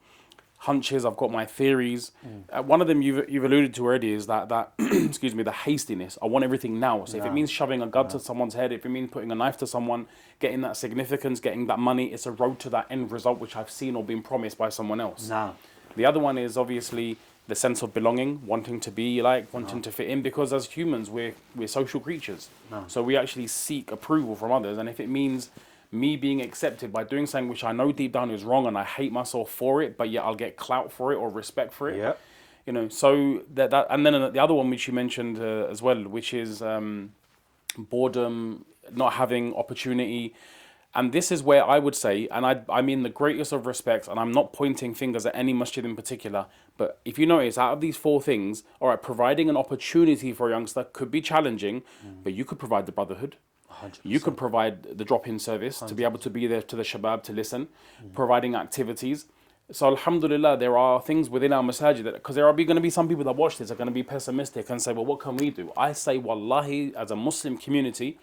hunches, I've got my theories. One of them you've alluded to already is that excuse me, the hastiness. I want everything now. So if it means shoving a gun to someone's head, if it means putting a knife to someone, getting that significance, getting that money, it's a road to that end result which I've seen or been promised by someone else. The other one is obviously the sense of belonging, wanting to be wanting to fit in, because as humans we're social creatures. So we actually seek approval from others, and if it means me being accepted by doing something which I know deep down is wrong and I hate myself for it, but yet I'll get clout for it or respect for it. Yeah. So that and then the other one which you mentioned as well, which is boredom, not having opportunity. And this is where I would say, and I mean the greatest of respects, and I'm not pointing fingers at any masjid in particular, but if you notice, out of these four things, all right, providing an opportunity for a youngster could be challenging, but you could provide the brotherhood. 100%. You could provide the drop-in service 100%. To be able to be there to the shabab to listen, providing activities. So alhamdulillah, there are things within our masajid that, because there are going to be some people that watch this are going to be pessimistic and say, well, what can we do? I say, wallahi, as a Muslim community,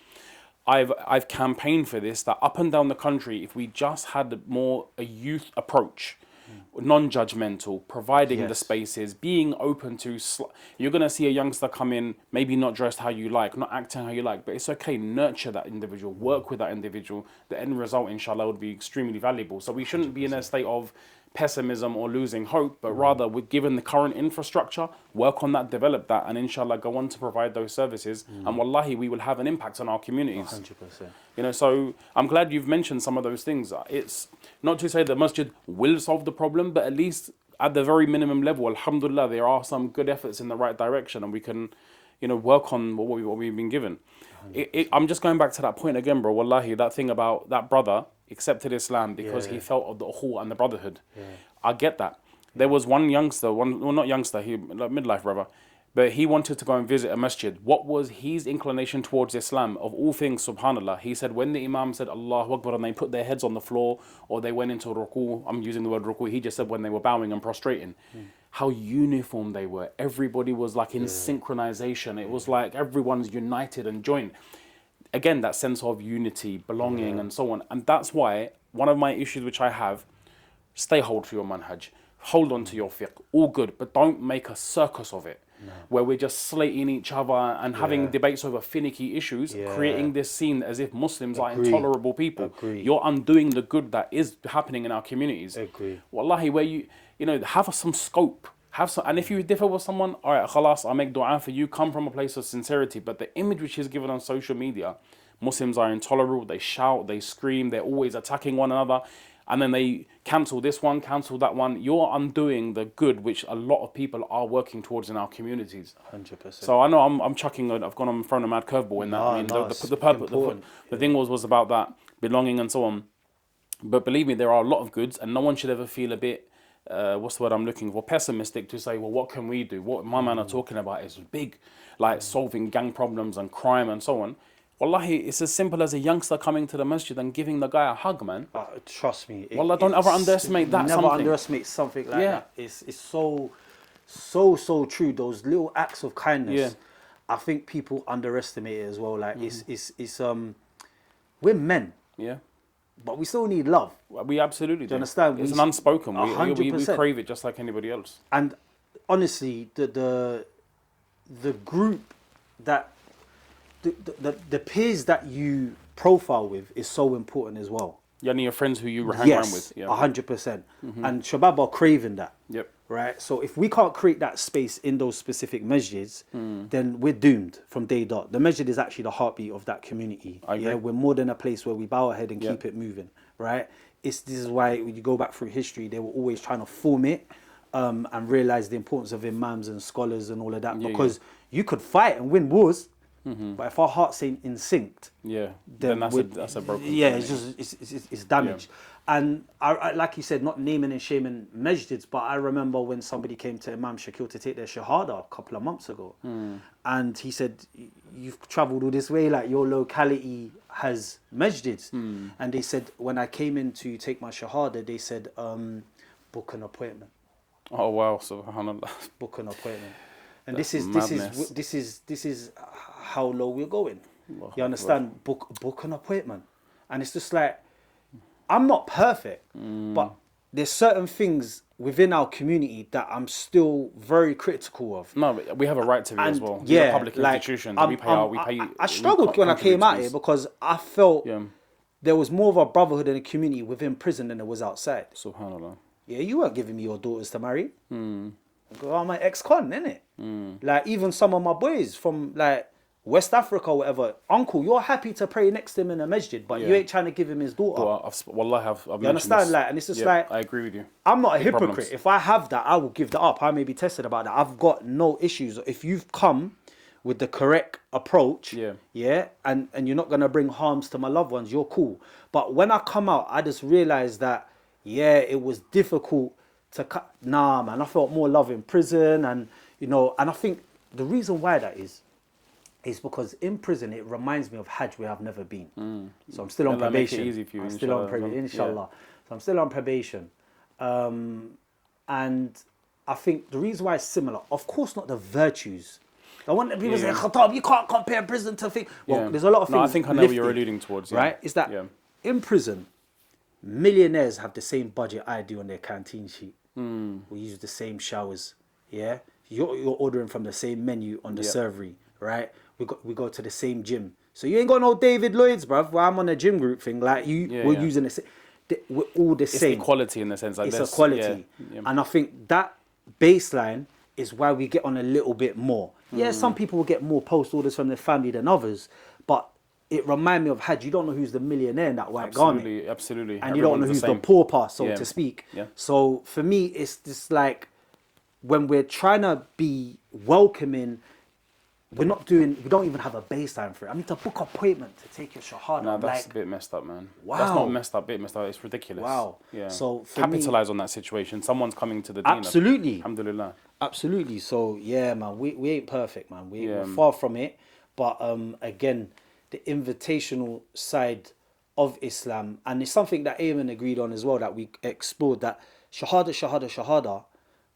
I've campaigned for this, that up and down the country, if we just had a youth approach, non-judgmental, providing the spaces, being open to, you're going to see a youngster come in, maybe not dressed how you like, not acting how you like, but it's okay, nurture that individual, work with that individual. The end result, inshallah, would be extremely valuable. So we shouldn't be in a state of pessimism or losing hope, but rather, given the current infrastructure, work on that, develop that, and inshallah go on to provide those services. And wallahi, we will have an impact on our communities. 100%. So I'm glad you've mentioned some of those things. It's not to say that masjid will solve the problem, but at least at the very minimum level, alhamdulillah, there are some good efforts in the right direction, and we can, work on what we've been given. I'm just going back to that point again, bro. Wallahi, that thing about that brother accepted Islam because he felt of the ukhuwah and the brotherhood. I get that. There was one youngster, not youngster, he like midlife brother, but he wanted to go and visit a masjid. What was his inclination towards Islam? Of all things, subhanallah, he said when the imam said Allahu Akbar and they put their heads on the floor or they went into ruku, I'm using the word ruku, he just said when they were bowing and prostrating, how uniform they were. Everybody was like in synchronization. It was like everyone's united and joined. Again, that sense of unity, belonging, and so on. And that's why one of my issues which I have, stay hold to your manhaj. Hold on to your fiqh. All good, but don't make a circus of it. Where we're just slating each other and having debates over finicky issues, creating this scene as if Muslims are intolerable people. You're undoing the good that is happening in our communities. Wallahi, where you have some scope. And if you differ with someone, all right, khalas, I make dua for you, come from a place of sincerity. But the image which is given on social media, Muslims are intolerable, they shout, they scream, they're always attacking one another, and then they cancel this one, cancel that one. You're undoing the good which a lot of people are working towards in our communities. 100%. So I know I'm chucking, I've gone on throwing a mad curveball in that. The thing was about that, belonging and so on. But believe me, there are a lot of goods, and no one should ever feel a bit, what's the word I'm looking for, pessimistic, to say, well, what can we do? What my man are talking about is big, like solving gang problems and crime and so on. Wallahi, it's as simple as a youngster coming to the masjid and giving the guy a hug, man. Trust me. Wallah, don't ever underestimate that. Never underestimate something like that. It's so true. Those little acts of kindness, I think people underestimate it as well. Like it's we're men. Yeah. But we still need love. We absolutely do. You understand? It's an unspoken. 100%. We crave it just like anybody else. And honestly, the group that the peers that you profile with is so important as well. Yani your friends who you hang around with. 100%. And shabab are craving that. Yep. Right? So if we can't create that space in those specific masjids, then we're doomed from day dot. The masjid is actually the heartbeat of that community. Yeah, we're more than a place where we bow our head and keep it moving. Right? This is why when you go back through history, they were always trying to form it and realize the importance of imams and scholars and all of that. Because you could fight and win wars, but if our hearts ain't in sync, then that's a broken. Yeah, it's just it's damaged. And I, like you said, not naming and shaming masjids, but I remember when somebody came to Imam Shakil to take their shahada a couple of months ago, and he said, you've travelled all this way, like your locality has masjids. And they said, when I came in to take my shahada, they said, book an appointment. Oh wow, subhanallah. Book an appointment. And That's this is how low we're going. Allah You understand? Book an appointment. And it's just like, I'm not perfect, but there's certain things within our community that I'm still very critical of. No, but we have a right to be as well. These Yeah, are public like, institutions. I struggled when I came out here because I felt there was more of a brotherhood in the community within prison than there was outside. Subhanallah. Yeah, you weren't giving me your daughters to marry. I'm my ex-con, innit? Like, even some of my boys from, like, West Africa or whatever, uncle, you're happy to pray next to him in a masjid, but you ain't trying to give him his daughter. I've you understand? This. Like, and it's just like, I agree with you. I'm not a hypocrite. Problems. If I have that, I will give that up. I may be tested about that. I've got no issues. If you've come with the correct approach, and you're not going to bring harms to my loved ones, you're cool. But when I come out, I just realized that, it was difficult to cut. Nah, man, I felt more love in prison. And, and I think the reason why that is because in prison, it reminds me of Hajj where I've never been. So I'm still on probation. Easy for you, I'm still on probation, inshallah. So I'm still on probation. And I think the reason why it's similar, of course, not the virtues. I want people to say, Khattab, you can't compare prison to things. Well, there's a lot of things. No, I think I know what you're alluding towards. Right? Is that in prison, millionaires have the same budget I do on their canteen sheet. We use the same showers. Yeah? You're ordering from the same menu on the servery, right? We go to the same gym. So you ain't got no David Lloyd's, bruv, where I'm on a gym group thing. Like, we're using the same. We're all the same. It's equality in the sense. Like it's equality. And I think that baseline is why we get on a little bit more. Yeah, some people will get more post orders from their family than others, but it reminds me of Hajj. You don't know who's the millionaire in that white garment. Absolutely. And you don't know who's the pauper, so to speak. Yeah. So for me, it's just like, when we're trying to be welcoming, we don't even have a baseline for it. I need to book an appointment to take your shahada. No, that's a bit messed up, man. Wow. That's not messed up, it's ridiculous. Wow. Yeah. So capitalize on that situation. Someone's coming to the deen. Absolutely. Alhamdulillah. Absolutely. So yeah, man, we ain't perfect, man. We're far from it. But again, the invitational side of Islam, and it's something that Ayman agreed on as well, that we explored, that shahada,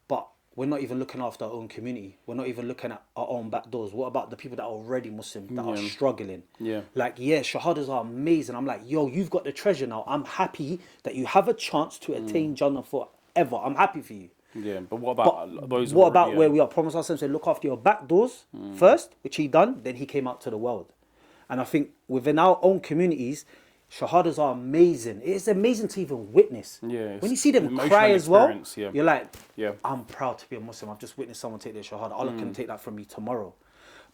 but we're not even looking after our own community. We're not even looking at our own back doors. What about the people that are already Muslim, that are struggling? Yeah. Like, shahadas are amazing. I'm like, you've got the treasure now. I'm happy that you have a chance to attain Jannah forever. I'm happy for you. Yeah, but what about those? What about where we are? Prophet ﷺ said, look after your back doors first, which he done. Then he came out to the world. And I think within our own communities, shahadas are amazing. It's amazing to even witness. Yeah, when you see them cry as well, you're like, yeah, I'm proud to be a Muslim. I've just witnessed someone take their shahada. Allah can take that from me tomorrow.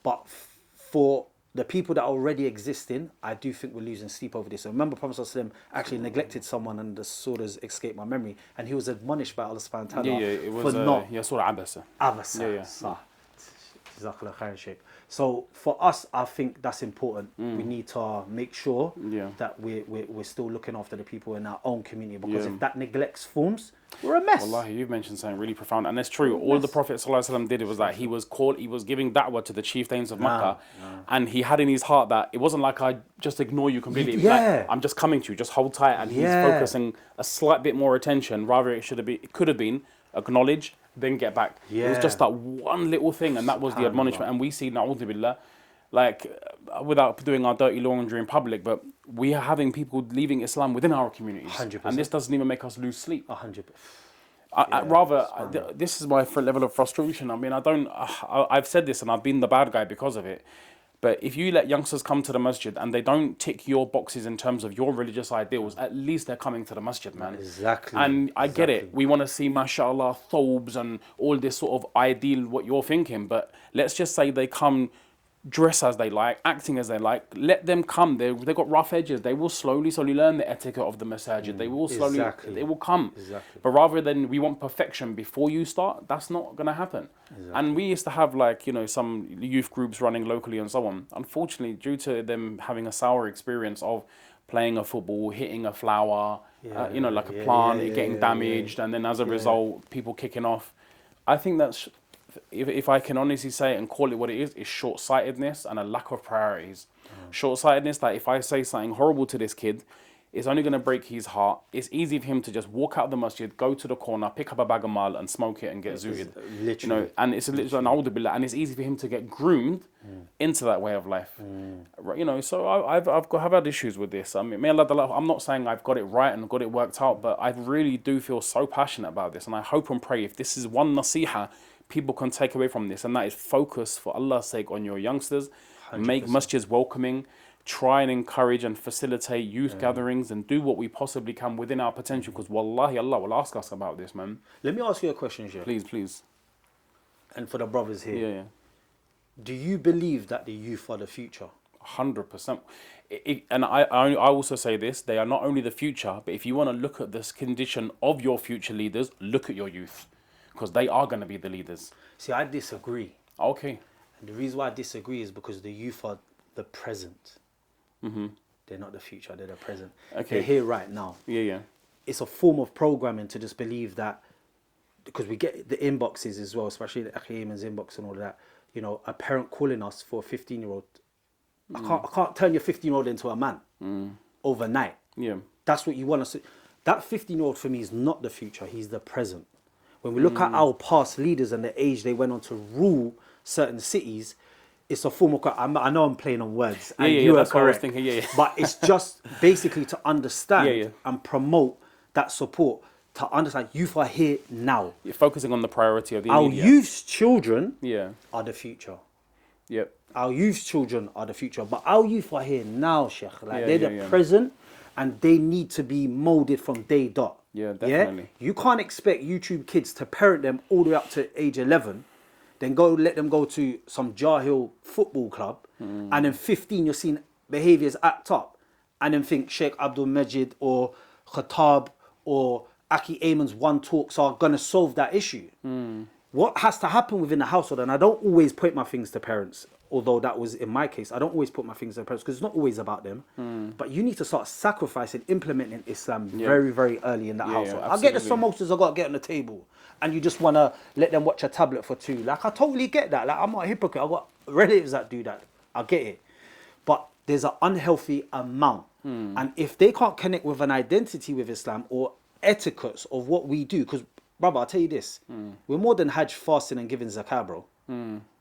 But for the people that are already existing, I do think we're losing sleep over this. I remember Prophet ﷺ actually neglected someone, and the surahs escaped my memory, and he was admonished by Allah subhanahu wa ta'ala it was Surah Abasa. Jazakallah khair, Shaykh. So for us, I think that's important. We need to make sure that we're still looking after the people in our own community, because if that neglects forms, we're a mess. Wallahi, you've mentioned something really profound, and it's true. All the Prophet ﷺ did, it was that he was giving da'wah to the chieftains of Makkah, and he had in his heart that it wasn't like, I just ignore you completely. Like, I'm just coming to you, just hold tight, and he's focusing a slight bit more attention. Rather, it could have been acknowledge, then get back. It was just that one little thing, and that was the admonishment. And we see, na'udhu billah, like, without doing our dirty laundry in public, but we are having people leaving Islam within our communities. 100%. And this doesn't even make us lose sleep. 100%. This is my level of frustration. I mean, I've said this and I've been the bad guy because of it. But if you let youngsters come to the masjid and they don't tick your boxes in terms of your religious ideals, at least they're coming to the masjid, man. Exactly. And I get it. We want to see, mashallah, thobes and all this sort of ideal, what you're thinking. But let's just say they come, dress as they like, acting as they like. Let them come. They've got rough edges. They will slowly learn the etiquette of the masjid. They will they will come. Exactly. But rather than we want perfection before you start, that's not going to happen. Exactly. And we used to have, like, some youth groups running locally and so on. Unfortunately, due to them having a sour experience of playing a football, hitting a flower, like a plant, getting damaged, and then as a result, people kicking off. I think that's if I can honestly say it and call it what it is short-sightedness and a lack of priorities. Short-sightedness, that if I say something horrible to this kid, it's only going to break his heart. It's easy for him to just walk out of the masjid, go to the corner, pick up a bag of mal and smoke it and get zooted. Literally. And it's literally an older billah, and it's easy for him to get groomed into that way of life. So I've had issues with this. I mean, I'm not saying I've got it right and got it worked out, but I really do feel so passionate about this, and I hope and pray if this is one nasiha people can take away from this, and that is focus for Allah's sake on your youngsters. 100%. Make masjids welcoming. Try and encourage and facilitate youth gatherings and do what we possibly can within our potential, because wallahi, Allah will ask us about this, man. Let me ask you a question, Sheikh. Please. And for the brothers here. Yeah. Do you believe that the youth are the future? 100%. And I also say this, they are not only the future, but if you want to look at this condition of your future leaders, look at your youth, because they are going to be the leaders. See, I disagree. Okay. And the reason why I disagree is because the youth are the present. They're not the future, they're the present. Okay. They're here right now. Yeah. It's a form of programming to just believe that, because we get the inboxes as well, especially the Akhiman's inbox and all that, a parent calling us for a 15-year-old. I can't turn your 15-year-old into a man overnight. Yeah. That's what you want to see. That 15-year-old for me is not the future, he's the present. When we look at our past leaders and the age they went on to rule certain cities, it's a form of, I know I'm playing on words, and you are that's what I was correct. thinking, But it's just basically to understand and promote that support, to understand youth are here now. You're focusing on the priority of the Our immediate. youth's children are the future. Yep. Our youth's children are the future, but our youth are here now, Sheikh. They're the present, and they need to be molded from day dot. Yeah, definitely. You can't expect YouTube kids to parent them all the way up to age 11, then let them go to some Jahil football club, and then 15 you're seeing behaviours act up, and then think shaykhabdulmajid or Khattab or Aki Ayman's one talks are going to solve that issue. What has to happen within the household, and I don't always point my things to parents, although that was in my case, I don't always put my things to parents because it's not always about them, but you need to start sacrificing, implementing Islam very, very early in that household. I get the samosas I got to get on the table, and you just want to let them watch a tablet for 2. Like, I totally get that. Like, I'm not a hypocrite. I've got relatives that do that. I get it. But there's an unhealthy amount. And if they can't connect with an identity with Islam or etiquettes of what we do, because, brother, I'll tell you this, we're more than Hajj, fasting and giving zakah, bro.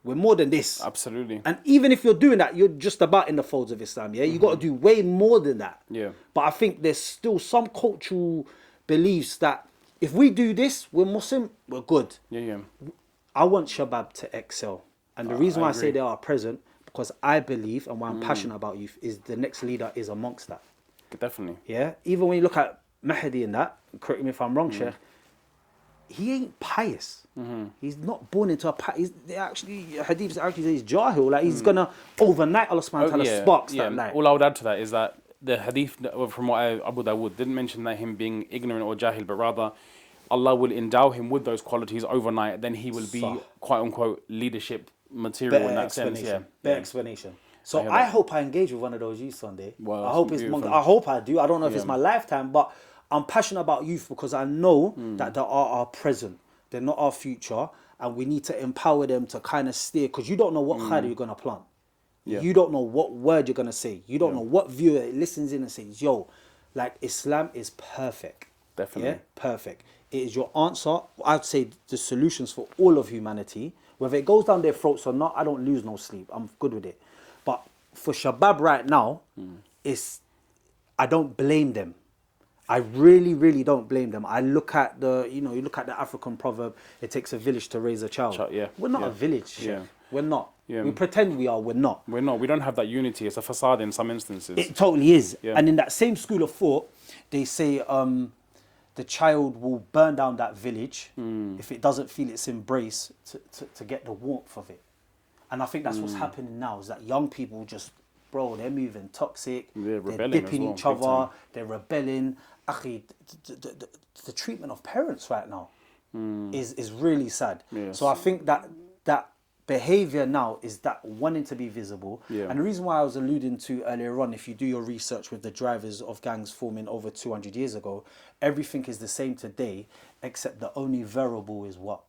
We're more than this. Absolutely. And even if you're doing that, you're just about in the folds of Islam, yeah? You got to do way more than that. Yeah. But I think there's still some cultural beliefs that if we do this, we're Muslim, we're good. Yeah. I want Shabab to excel. And the reason why I say they are present, because I believe, and why I'm passionate about youth, is the next leader is amongst that. Definitely. Yeah? Even when you look at Mahdi and that, correct me if I'm wrong, Sheikh, he ain't pious. He's not born into a pious. Hadiths actually say he's jahil. Like, he's going to overnight, Allah subhanahu wa ta'ala sparks that light. All I would add to that is that the hadith from what Abu Dawood didn't mention that him being ignorant or jahil, but rather Allah will endow him with those qualities overnight. Then he will be quote unquote leadership material in that sense. Better explanation. So I hope I engage with one of those youth someday. Well, I hope I do. I don't know if it's my lifetime, but I'm passionate about youth because I know that they are our present. They're not our future, and we need to empower them to kind of steer, because you don't know what khair you're going to plant. You don't know what word you're going to say. You don't know what viewer listens in and says, yo, like, Islam is perfect. Definitely. Yeah? Perfect. It is your answer. I'd say the solutions for all of humanity. Whether it goes down their throats or not, I don't lose no sleep. I'm good with it. But for Shabab right now, I don't blame them. I really, really don't blame them. I look at you look at the African proverb, it takes a village to raise a child. We're not a village. We're not. We pretend we are, we're not. We're not. We don't have that unity. It's a facade in some instances. It totally is. And in that same school of thought, they say the child will burn down that village if it doesn't feel its embrace to get the warmth of it. And I think that's what's happening now, is that young people just, bro, they're moving toxic, they're dipping each other, they're rebelling. Actually, the treatment of parents right now is really sad. So I think that behavior now is that wanting to be visible. And the reason why I was alluding to earlier on, if you do your research with the drivers of gangs forming over 200 years ago, everything is the same today, except the only variable is what?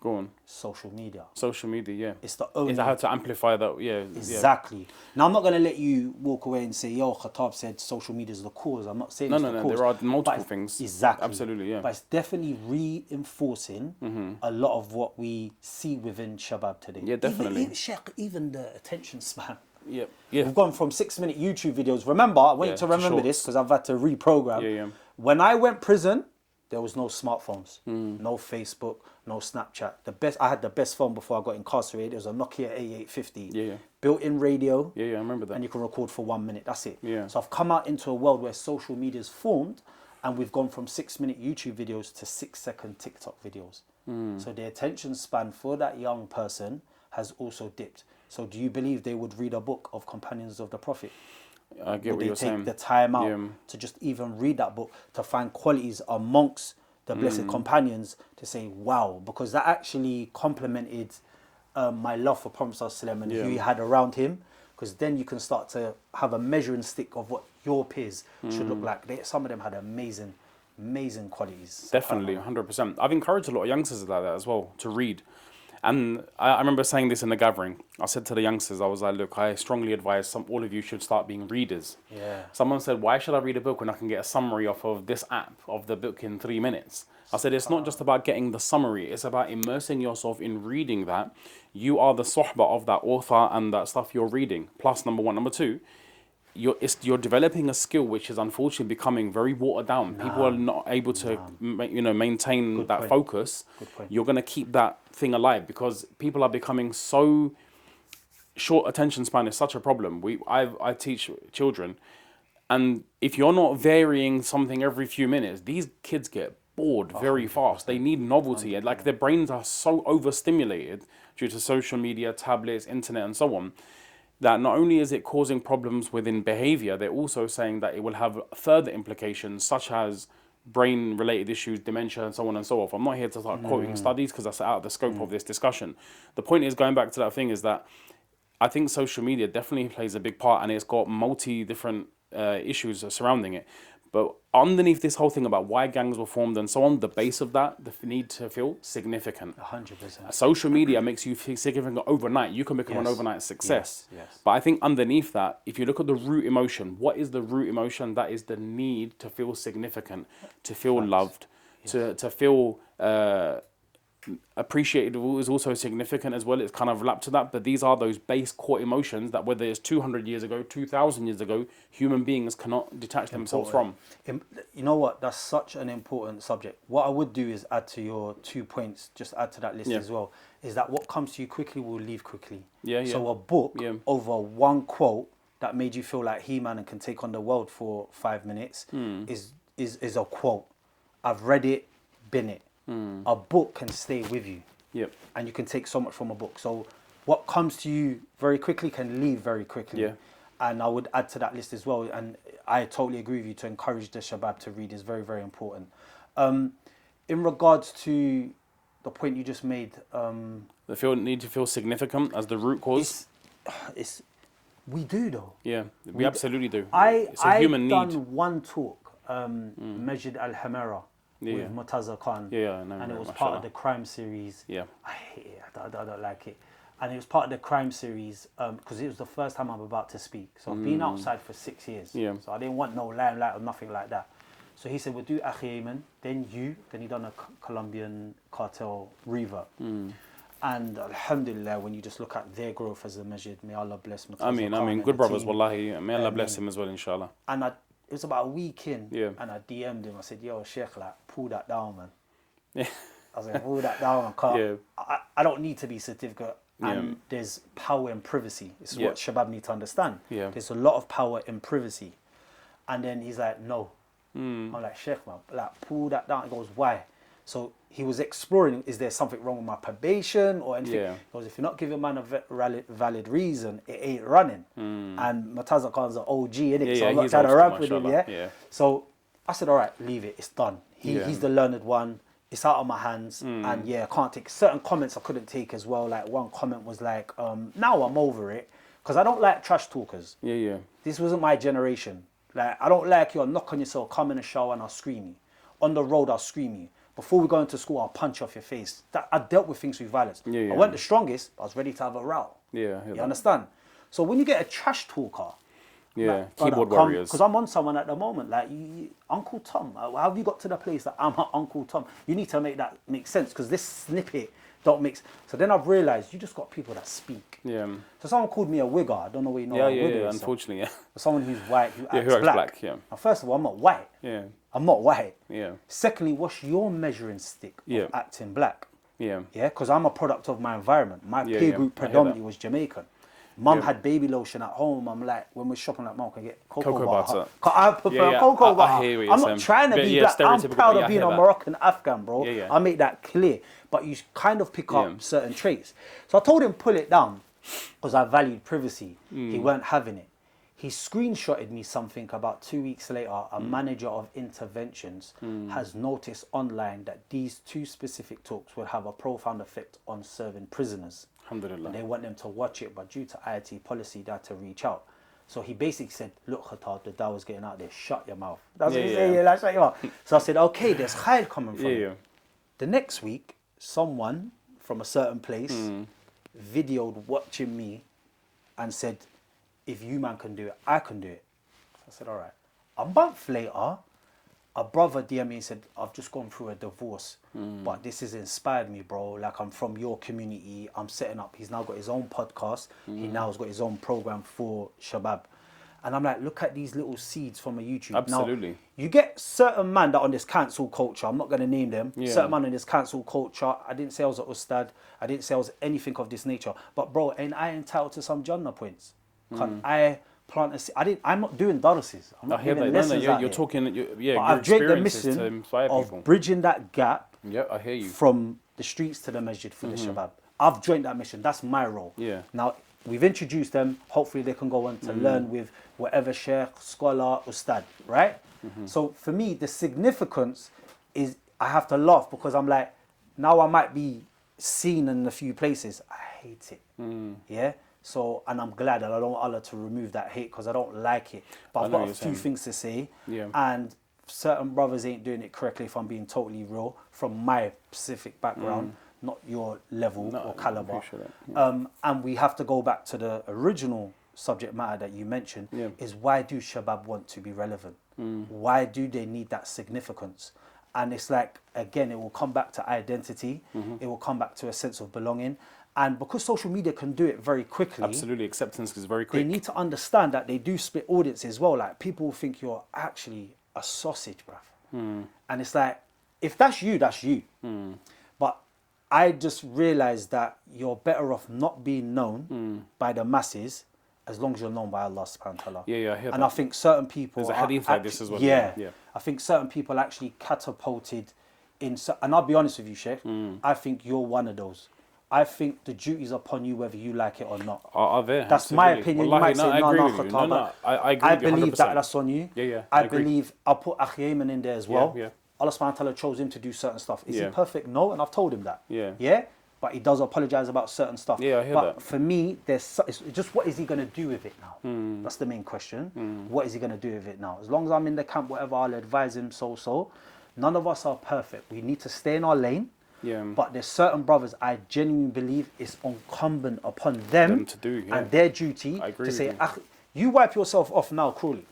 Go on. Social media. Social media, yeah. It's the only... Is how to amplify that, yeah. Exactly. Now, I'm not going to let you walk away and say, yo, Khattab said social media is the cause. I'm not saying it's the cause. There are multiple things. Exactly. Absolutely, yeah. But it's definitely reinforcing a lot of what we see within Shabab today. Yeah, definitely. Even the attention span. Yeah. We've gone from 6-minute YouTube videos. Remember, I want you to remember this because I've had to reprogram. Yeah. When I went prison, there was no smartphones, no Facebook, no Snapchat. I had the best phone before I got incarcerated. It was a Nokia A850. Yeah. Built-in radio. Yeah, I remember that. And you can record for 1 minute. That's it. Yeah. So I've come out into a world where social media's formed, and we've gone from 6-minute YouTube videos to 6-second TikTok videos. So the attention span for that young person has also dipped. So do you believe they would read a book of Companions of the Prophet? I get what you're saying. Would they take the time out to just even read that book, to find qualities amongst the blessed companions, to say, wow, because that actually complemented my love for Prophet ﷺ and who he had around him, because then you can start to have a measuring stick of what your peers should look like. Some of them had amazing qualities. Definitely, 100%. I've encouraged a lot of youngsters like that as well, to read. And I remember saying this in the gathering. I said to the youngsters, I was like, look, I strongly advise all of you should start being readers. Yeah. Someone said, why should I read a book when I can get a summary off of this app of the book in 3 minutes? I said, it's not just about getting the summary. It's about immersing yourself in reading that. You are the sohbah of that author and that stuff you're reading. Plus, number one. Number two, you're developing a skill which is unfortunately becoming very watered down. People are not able to maintain that focus. You're going to keep that thing alive because people are becoming so short. Attention span is such a problem. I teach children, and if you're not varying something every few minutes, these kids get bored very fast. They need novelty, and like their brains are so overstimulated due to social media, tablets, internet, and so on, that not only is it causing problems within behavior, they're also saying that it will have further implications such as brain-related issues, dementia, and so on and so forth. I'm not here to start quoting studies because that's out of the scope of this discussion. The point is, going back to that thing, is that I think social media definitely plays a big part, and it's got different issues surrounding it. But underneath this whole thing about why gangs were formed and so on, the base of that, the need to feel significant. 100%. Social media makes you feel significant overnight. You can become an overnight success. Yes. But I think underneath that, if you look at the root emotion, what is the root emotion? That is the need to feel significant, to feel loved, to feel appreciated is also significant as well. It's kind of lapped to that. But these are those base core emotions that whether it's 200 years ago, 2,000 years ago, human beings cannot detach themselves from. You know what? That's such an important subject. What I would do is add to your 2 points, just add to that list as well, is that what comes to you quickly will leave quickly. So a book over one quote that made you feel like He-Man and can take on the world for 5 minutes is a quote. I've read it, been it. A book can stay with you. And you can take so much from a book. So what comes to you very quickly can leave very quickly. And I would add to that list as well. And I totally agree with you, to encourage the Shabab to read is very, very important. In regards to the point you just made, the need to feel significant as the root cause. We do though. We absolutely do. It's a human need. I've done one talk, Masjid al-Hamara, with Murtaza Khan, and it was part of the crime series. I hate it. I don't like it. And it was part of the crime series because it was the first time I'm about to speak. So I've been outside for 6 years. So I didn't want no limelight or nothing like that. So he said, we'll do Akhi Ayman, then he done a Colombian cartel revert. And alhamdulillah, when you just look at their growth as a Masjid, may Allah bless Murtaza Khan. I mean, good brothers, wallahi. May Allah bless him as well, inshallah. And it was about a week in, and I DM'd him. I said, yo, Sheikh, like, pull that down, man. I said, pull that down, man. I don't need to be certificate. And there's power in privacy. This is what Shabab need to understand. There's a lot of power in privacy. And then he's like, no. I'm like, Sheikh, man, like, pull that down. He goes, why? So he was exploring, is there something wrong with my probation or anything? He goes, if you're not giving man a valid reason, it ain't running. And Murtaza Khan's an OG, innit? So I'm not trying to rap with him, So I said, all right, leave it. It's done. He's the learned one. It's out of my hands. And I can't take certain comments I couldn't take as well. Like one comment was like, now I'm over it. Because I don't like trash talkers. This wasn't my generation. Like, I don't like you knock on yourself, come in the shower and I'll scream you. On the road, I'll scream you. before we go into school, I'll punch off your face. That I dealt with things with violence. Yeah. I wasn't the strongest, I was ready to have a row. Yeah. You understand? So when you get a trash talker, Keyboard warriors. Because I'm on someone at the moment, like Uncle Tom. How have you got to the place that I'm Uncle Tom? You need to make that make sense because this snippet don't mix. So then I've realised you just got people that speak. Yeah. So someone called me a wigger. I don't know what you know. Yeah. Is. Unfortunately, yeah. Someone who's white who acts who acts black. black. Yeah. Now, first of all, I'm not white. Yeah. I'm not white. Yeah. Secondly, what's your measuring stick of acting black? Yeah. Yeah, because I'm a product of my environment. My peer group I hear predominantly was Jamaican. Mum had baby lotion at home. I'm like, when we're shopping at Mum, can I get cocoa butter? I prefer cocoa butter. I hear what you're I'm not saying. trying to be black. I'm proud of being a that. Moroccan Afghan, bro. Yeah. I make that clear. But you kind of pick up certain traits. So I told him pull it down because I valued privacy. He weren't having it. He screenshotted me something about 2 weeks later. A manager of interventions has noticed online that these two specific talks will have a profound effect on serving prisoners. Alhamdulillah. And they want them to watch it, but due to IIT policy, they had to reach out. So he basically said, look, Khattab, the Dawah's getting out there, shut your mouth. That's what he said, like, shut your mouth. So I said, okay, there's khair coming from it. The next week, someone from a certain place videoed watching me and said, if you man can do it, I can do it. I said, all right. A month later, a brother DM me and said, I've just gone through a divorce, but this has inspired me, bro. Like, I'm from your community. I'm setting up. He's now got his own podcast. He now has got his own program for Shabab. And I'm like, look at these little seeds from a YouTube. Absolutely. Now, you get certain man that on this cancel culture, I'm not going to name them, certain man on this cancel culture, I didn't say I was an ustad, I didn't say I was anything of this nature. But bro, ain't I entitled to some Jannah points? Can I plant a seed? I'm not doing darasis. I'm not giving lessons out you're here. talking, But I've dreamt the mission of bridging that gap I hear you. from the streets to the Masjid for the Shabab. I've joined that mission. That's my role. Yeah. Now, we've introduced them. Hopefully, they can go on to learn with whatever sheikh, scholar, ustad, right? So for me, the significance is I have to laugh because I'm like, now I might be seen in a few places. I hate it. Yeah? So, and I'm glad that I don't want Allah to remove that hate because I don't like it. But I've got a few things to say. Yeah. And certain brothers ain't doing it correctly, if I'm being totally real, from my specific background, not your level or caliber. And we have to go back to the original subject matter that you mentioned, is why do Shabab want to be relevant? Why do they need that significance? And it's like, again, it will come back to identity. It will come back to a sense of belonging. And because social media can do it very quickly, absolutely, acceptance is very quick. They need to understand that they do split audience as well. Like, people will think you're actually a sausage, bruv. And it's like, if that's you, that's you. But I just realized that you're better off not being known by the masses as long as you're known by Allah subhanahu wa ta'ala. I hear that. And I think certain people... There's a hadith like this as well. Yeah. I think certain people actually catapulted in... And I'll be honest with you, Sheikh, I think you're one of those. I think the duty's upon you whether you like it or not. Are there? That's absolutely. my opinion. Wallahi, you might say, no, Khattab. I agree I with you believe 100%. that that's on you. I agree. believe I'll put Akhi Ayman in there as well. Yeah. Allah subhanahu wa ta'ala chose him to do certain stuff. Is he perfect? No, and I've told him that. Yeah. But he does apologise about certain stuff. Yeah, I hear but that. For me, it's just what is he going to do with it now? That's the main question. What is he going to do with it now? As long as I'm in the camp, whatever, I'll advise him so. None of us are perfect. We need to stay in our lane. But there's certain brothers I genuinely believe it's incumbent upon them to do, and their duty to say, you wipe yourself off now, Crawley.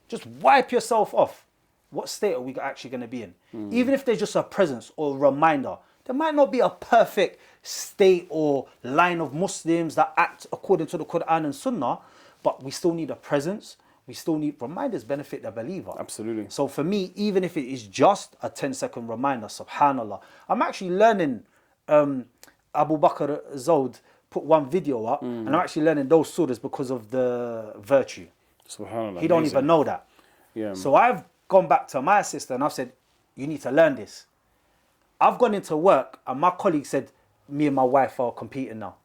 Just wipe yourself off. What state are we actually going to be in? Even if there's just a presence or a reminder, there might not be a perfect state or line of Muslims that act according to the Quran and Sunnah, but we still need a presence. We still need reminders benefit the believer. Absolutely. So for me, even if it is just a 10-second reminder, subhanallah, I'm actually learning. Abu Bakr Zod put one video up, and I'm actually learning those surahs because of the virtue. Subhanallah. He don't even know that. So I've gone back to my sister and I've said, you need to learn this. I've gone into work and my colleague said, me and my wife are competing now.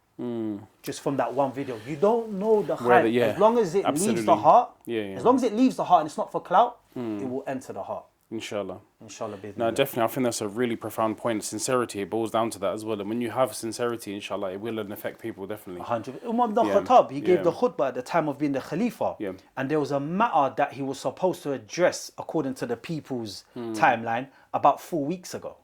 Just from that one video. You don't know the hype. As long as it leaves the heart, as long as it leaves the heart and it's not for clout, it will enter the heart. Inshallah. Inshallah, No, definitely. I think that's a really profound point. Sincerity, it boils down to that as well. And when you have sincerity, inshallah, it will affect people, definitely. 100. Umar ibn Khattab, he gave the khutbah at the time of being the Khalifa. Yeah. And there was a matter that he was supposed to address, according to the people's timeline, about 4 weeks ago.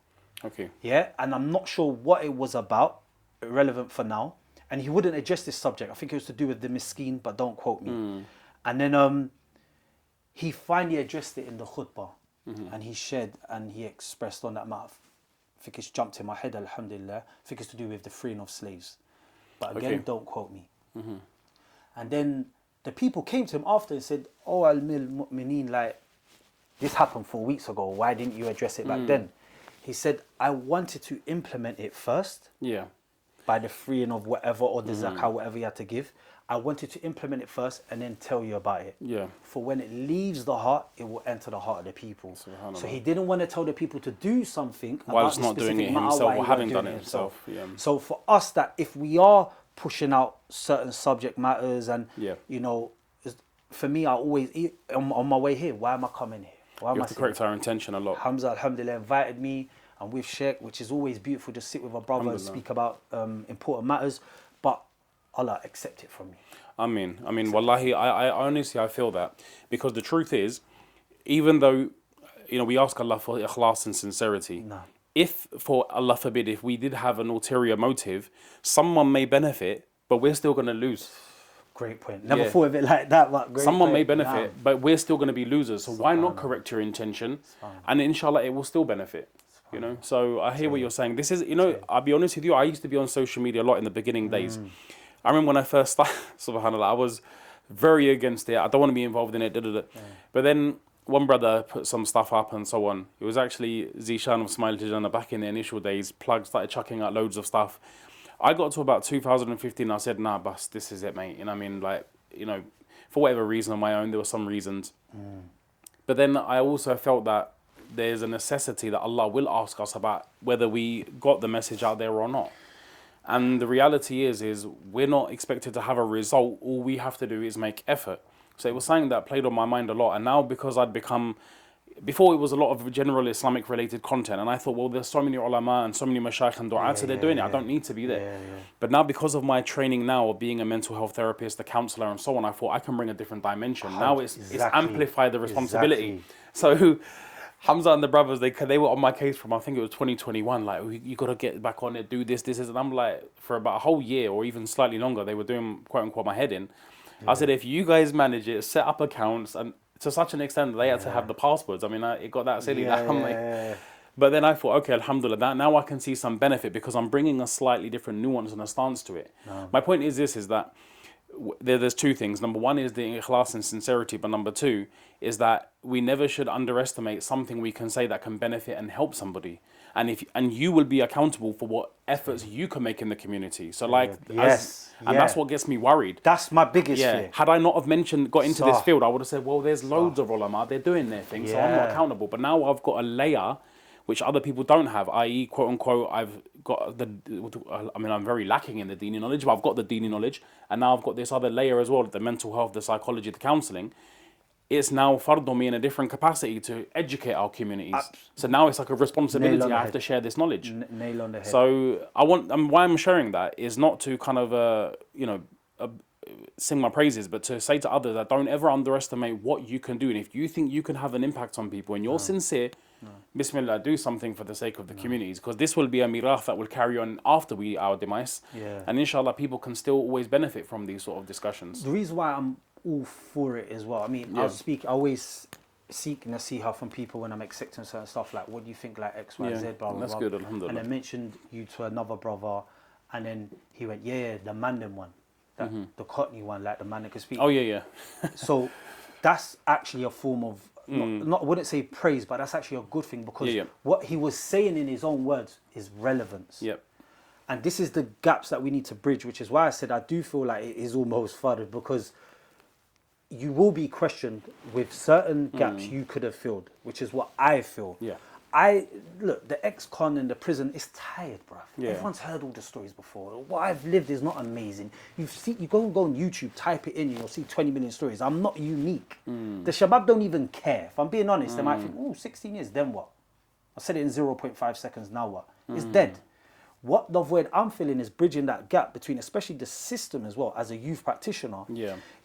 Okay. Yeah. And I'm not sure what it was about, irrelevant for now. And he wouldn't address this subject. I think it was to do with the miskeen, but don't quote me. And then he finally addressed it in the khutbah. And he shared and he expressed on that matter. I think it's jumped in my head, alhamdulillah. I think it's to do with the freeing of slaves. But again, don't quote me. And then the people came to him after and said, "Oh, al-mu'mineen, like, this happened 4 weeks ago. Why didn't you address it back then?" He said, "I wanted to implement it first." Yeah. By the freeing of whatever, or the zakah, whatever you had to give. I wanted to implement it first and then tell you about it. Yeah. For when it leaves the heart, it will enter the heart of the people. So he didn't want to tell the people to do something while about it's not doing it himself or having done it himself. Yeah. So for us, that if we are pushing out certain subject matters and, you know, for me, I always, on my way here, why am I coming here? Why am You I have to correct our intention a lot. Hamza, alhamdulillah, invited me. I'm with Sheikh, which is always beautiful to sit with a brother and speak about important matters. But Allah, accept it from me. I mean, wallahi, I honestly, I feel that. Because the truth is, even though, you know, we ask Allah for ikhlas and sincerity, if, for Allah forbid, if we did have an ulterior motive, someone may benefit, but we're still going to lose. Great point. Never thought of it like that, but great Someone point. may benefit, but we're still going to be losers. So why not correct your intention? And inshallah, it will still benefit. You know, so I hear what you're saying. This is, you know, I'll be honest with you, I used to be on social media a lot in the beginning days. I remember when I first started, subhanAllah, I was very against it. I don't want to be involved in it. But then one brother put some stuff up and so on. It was actually Zishan of Smile Tijana back in the initial days. Plug started chucking out loads of stuff. I got to about 2015. I said, nah, bus, this is it, mate. You know what I mean? Like, you know, for whatever reason on my own, there were some reasons. But then I also felt that there's a necessity that Allah will ask us about whether we got the message out there or not. And the reality is we're not expected to have a result. All we have to do is make effort. So it was something that played on my mind a lot. And now because I'd become, before it was a lot of general Islamic related content. And I thought, well, there's so many ulama and so many mashaykh and du'at, so they're doing it. I don't need to be there. But now because of my training now of being a mental health therapist, a counselor and so on, I thought I can bring a different dimension. Now it's amplified the responsibility. So Hamza and the brothers, they were on my case from, I think it was 2021, like, you got to get back on it, do this. And I'm like, for about a whole year or even slightly longer, they were doing, quote unquote, my head in. I said, if you guys manage it, set up accounts, and to such an extent that they had to have the passwords. I mean, it got that silly. But then I thought, okay, alhamdulillah, now I can see some benefit because I'm bringing a slightly different nuance and a stance to it. My point is that there's two things. Number one is the ikhlas and sincerity, but number two is that we never should underestimate something we can say that can benefit and help somebody. And you will be accountable for what efforts you can make in the community. So that's what gets me worried. That's my biggest fear. Had I not have got into this field, I would have said, well, there's loads of ulama, they're doing their thing, so I'm not accountable. But now I've got a layer which other people don't have, i.e., quote unquote, I've got I'm very lacking in the deen knowledge, but I've got the deen knowledge, and now I've got this other layer as well, the mental health, the psychology, the counselling. It's now fard on me in a different capacity to educate our communities. So now it's like a responsibility. I have to share this knowledge. Nail on the head. So why I'm sharing that is not to kind of sing my praises, but to say to others that don't ever underestimate what you can do. And if you think you can have an impact on people and you're sincere, Bismillah, do something for the sake of the communities, because this will be a miraf that will carry on after our demise. And inshallah, people can still always benefit from these sort of discussions. The reason why I'm all for it as well, I mean, I always seek nasiha from people when I'm accepting certain stuff, like, what do you think, like X, Y, Z, blah, blah, that's blah. good, alhamdulillah. And I mentioned you to another brother, and then he went, the Mandan one, the Cockney one, like the man that can speak. Oh, yeah. So that's actually a form of, not I wouldn't say praise, but that's actually a good thing, because what he was saying in his own words is relevance. And this is the gaps that we need to bridge, which is why I said I do feel like it is almost flooded, because you will be questioned with certain gaps you could have filled, which is what I feel. look, the ex-con and the prison is tired, bruv. Yeah. Everyone's heard all the stories before. What I've lived is not amazing. You go on YouTube, type it in, you'll see 20 million stories. I'm not unique. The Shabab don't even care. If I'm being honest, they might think, oh, 16 years, then what? I said it in 0.5 seconds, now what? It's dead. What the void I'm feeling is bridging that gap between, especially the system as well, as a youth practitioner,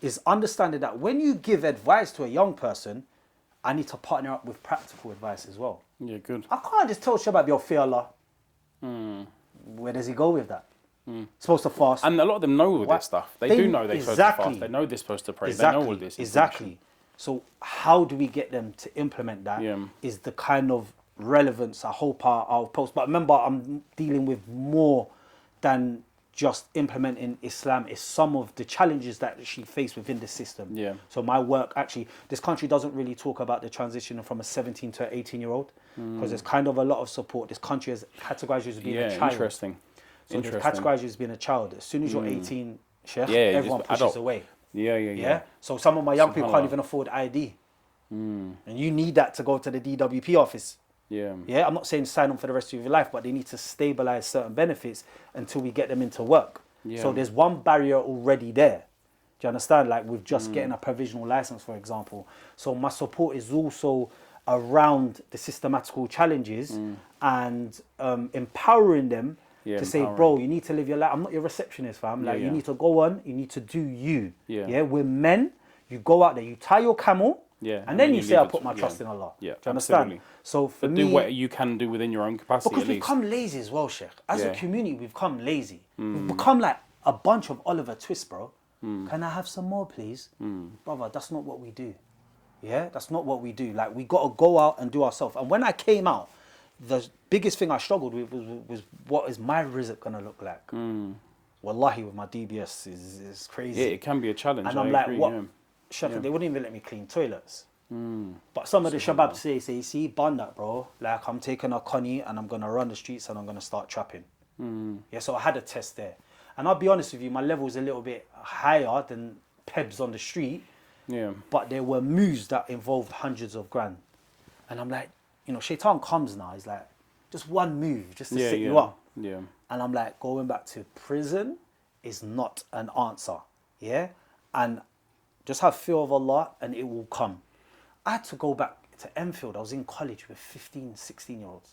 is understanding that when you give advice to a young person, I need to partner up with practical advice as well. Yeah, good. I can't just tell Shabab, yo, fear Allah. Where does he go with that? Supposed to fast. And a lot of them know all this stuff. They do know they're supposed to fast. They know they're supposed to pray. They know all this. Exactly. So how do we get them to implement that is the kind of relevance I hope I'll post. But remember, I'm dealing with more than just implementing Islam. It's some of the challenges that she faced within the system. Yeah. So my work, actually, this country doesn't really talk about the transition from a 17 to an 18-year-old because there's kind of a lot of support. This country has categorized you as being a child. Interesting. So they've categorized you as being a child. As soon as you're 18, Sheikh, everyone pushes away. Yeah. So some of my young people can't even afford ID. And you need that to go to the DWP office. I'm not saying sign on for the rest of your life, but they need to stabilize certain benefits until we get them into work. So there's one barrier already there. Do you understand? Like with just getting a provisional license, for example. So my support is also around the systematical challenges and empowering them to say, bro, you need to live your life. I'm not your receptionist, fam. Like you need to go on, you need to do you. We're men. You go out there, you tie your camel. And then you say, I put my trust in Allah. Do you understand? Absolutely. So for me, do what you can do within your own capacity. Because we've become lazy as well, Sheikh. As a community, we've become lazy. We've become like a bunch of Oliver Twist, bro. Can I have some more, please? Brother, that's not what we do. That's not what we do. Like, we got to go out and do ourselves. And when I came out, the biggest thing I struggled with was what is my rizq going to look like? Wallahi, with my DBS is crazy. Yeah, it can be a challenge. And I'm like, what? Sheikh, they wouldn't even let me clean toilets. But some of the Shabab say, see, bun that, bro. Like, I'm taking a connie and I'm going to run the streets and I'm going to start trapping. So I had a test there. And I'll be honest with you, my level was a little bit higher than Pebs on the street. But there were moves that involved hundreds of grand. And I'm like, Shaitan comes now. He's like, just one move, just to set you up. And I'm like, going back to prison is not an answer. And just have fear of Allah and it will come. I had to go back to Enfield. I was in college with 15, 16-year-olds.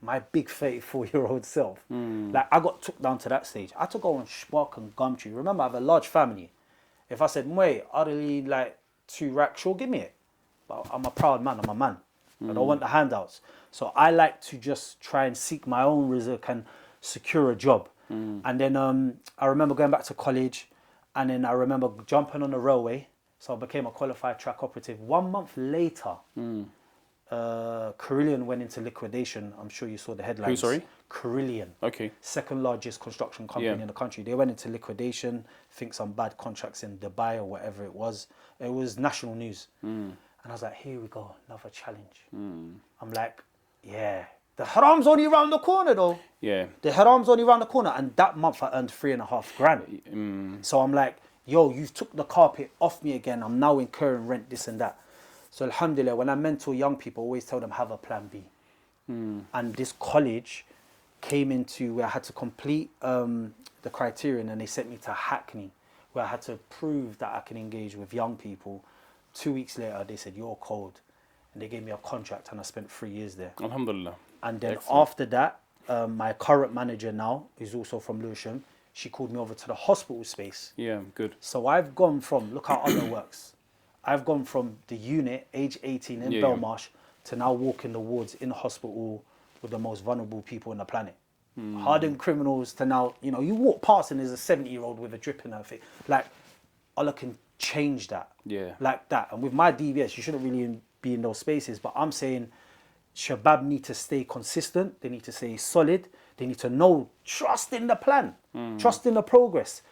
My big 34-year-old self. Like, I got took down to that stage. I had to go on Spark and Gumtree. Remember, I have a large family. If I said, Mway, I'd need like 2 racks, sure, give me it. But I'm a proud man, I'm a man. I don't want the handouts. So I like to just try and seek my own rizq and secure a job. And then I remember going back to college, and then I remember jumping on the railway. So I became a qualified track operative. 1 month later, Carillion went into liquidation. I'm sure you saw the headlines. Who, sorry? Carillion. Okay. Second largest construction company in the country. They went into liquidation. I think some bad contracts in Dubai or whatever it was. It was national news. And I was like, here we go, another challenge. I'm like, the haram's only around the corner though. The haram's only around the corner. And that month I earned 3.5 grand. So I'm like, yo, you've took the carpet off me again. I'm now incurring rent, this and that. So alhamdulillah, when I mentor young people, I always tell them have a plan B. And this college came into where I had to complete the criterion, and they sent me to Hackney, where I had to prove that I can engage with young people. 2 weeks later, they said, you're cold. And they gave me a contract, and I spent 3 years there. Alhamdulillah. And then after that, my current manager now, is also from Lewisham, she called me over to the hospital space. Good. So I've gone from, look how other works. I've gone from the unit, age 18 in Belmarsh, to now walking the wards in the hospital with the most vulnerable people on the planet. Hardened criminals to now, you walk past and there's a 70-year-old with a drip in her face. Like, Allah can change that. Like that. And with my DVS, you shouldn't really be in those spaces. But I'm saying Shabab need to stay consistent. They need to stay solid. They need to know, trust in the plan. Trust in the progress.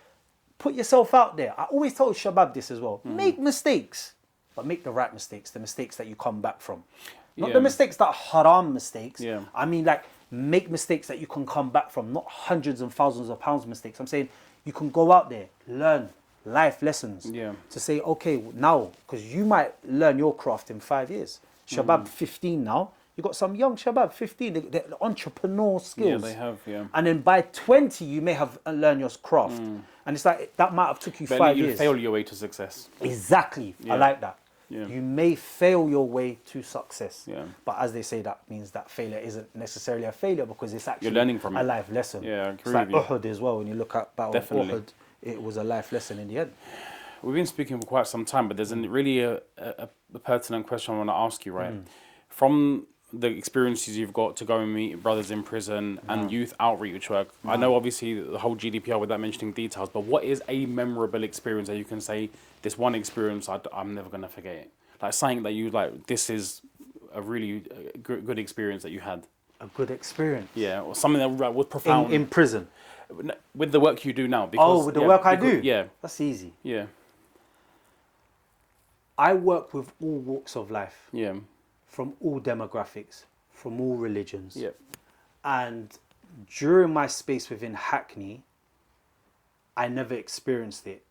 Put yourself out there. I always tell Shabab this as well. Make mistakes, but make the right mistakes, the mistakes that you come back from. Not the mistakes that are haram mistakes. I mean, like, make mistakes that you can come back from, not hundreds and thousands of pounds mistakes. I'm saying you can go out there, learn life lessons to say, okay, now, because you might learn your craft in 5 years. Shabab 15 now, You got some young shabab, 15, they're entrepreneur skills. Yeah, they have, yeah. And then by 20, you may have learned your craft. And it's like, that might have took you But 5 you years. fail your way to success. Exactly. I like that. Yeah. You may fail your way to success. Yeah. But as they say, that means that failure isn't necessarily a failure because it's actually You're learning from a it. life lesson. Yeah, I it's agree like with you. Uhud as well. When you look at Battle of Definitely. Uhud, it was a life lesson in the end. We've been speaking for quite some time, but there's really a pertinent question I want to ask you, right? From the experiences you've got to go and meet brothers in prison and youth outreach work, I know obviously the whole GDPR without mentioning details, but what is a memorable experience that you can say, this one experience, I'm never going to forget it? Like something that you like, this is a really good experience that you had. A good experience. Yeah, or something that was profound. In prison. With the work you do now. Because, With the work I do? Yeah. That's easy. Yeah. I work with all walks of life. Yeah. From all demographics, from all religions. Yeah. And during my space within Hackney, I never experienced it.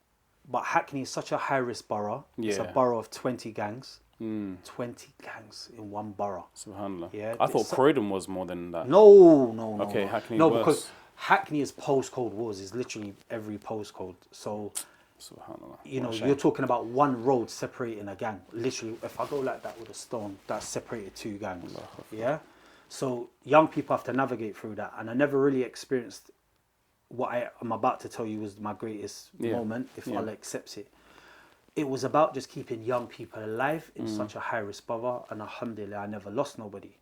But Hackney is such a high-risk borough. It's a Yeah. borough of 20 gangs. 20 gangs in one borough. Subhanallah. Yeah, I thought it's Croydon was more than that. No. Okay, Hackney's No, worse. because Hackney is postcode wars. It's literally every postcode. So, Subhanallah. you know, What a shame. you're talking about one road separating a gang. Literally, if I go like that with a stone, that's separated 2 gangs. Yeah? So young people have to navigate through that. And I never really experienced what I'm about to tell you was my greatest moment, if Allah accepts it. It was about just keeping young people alive in such a high-risk borough. And alhamdulillah, I never lost nobody.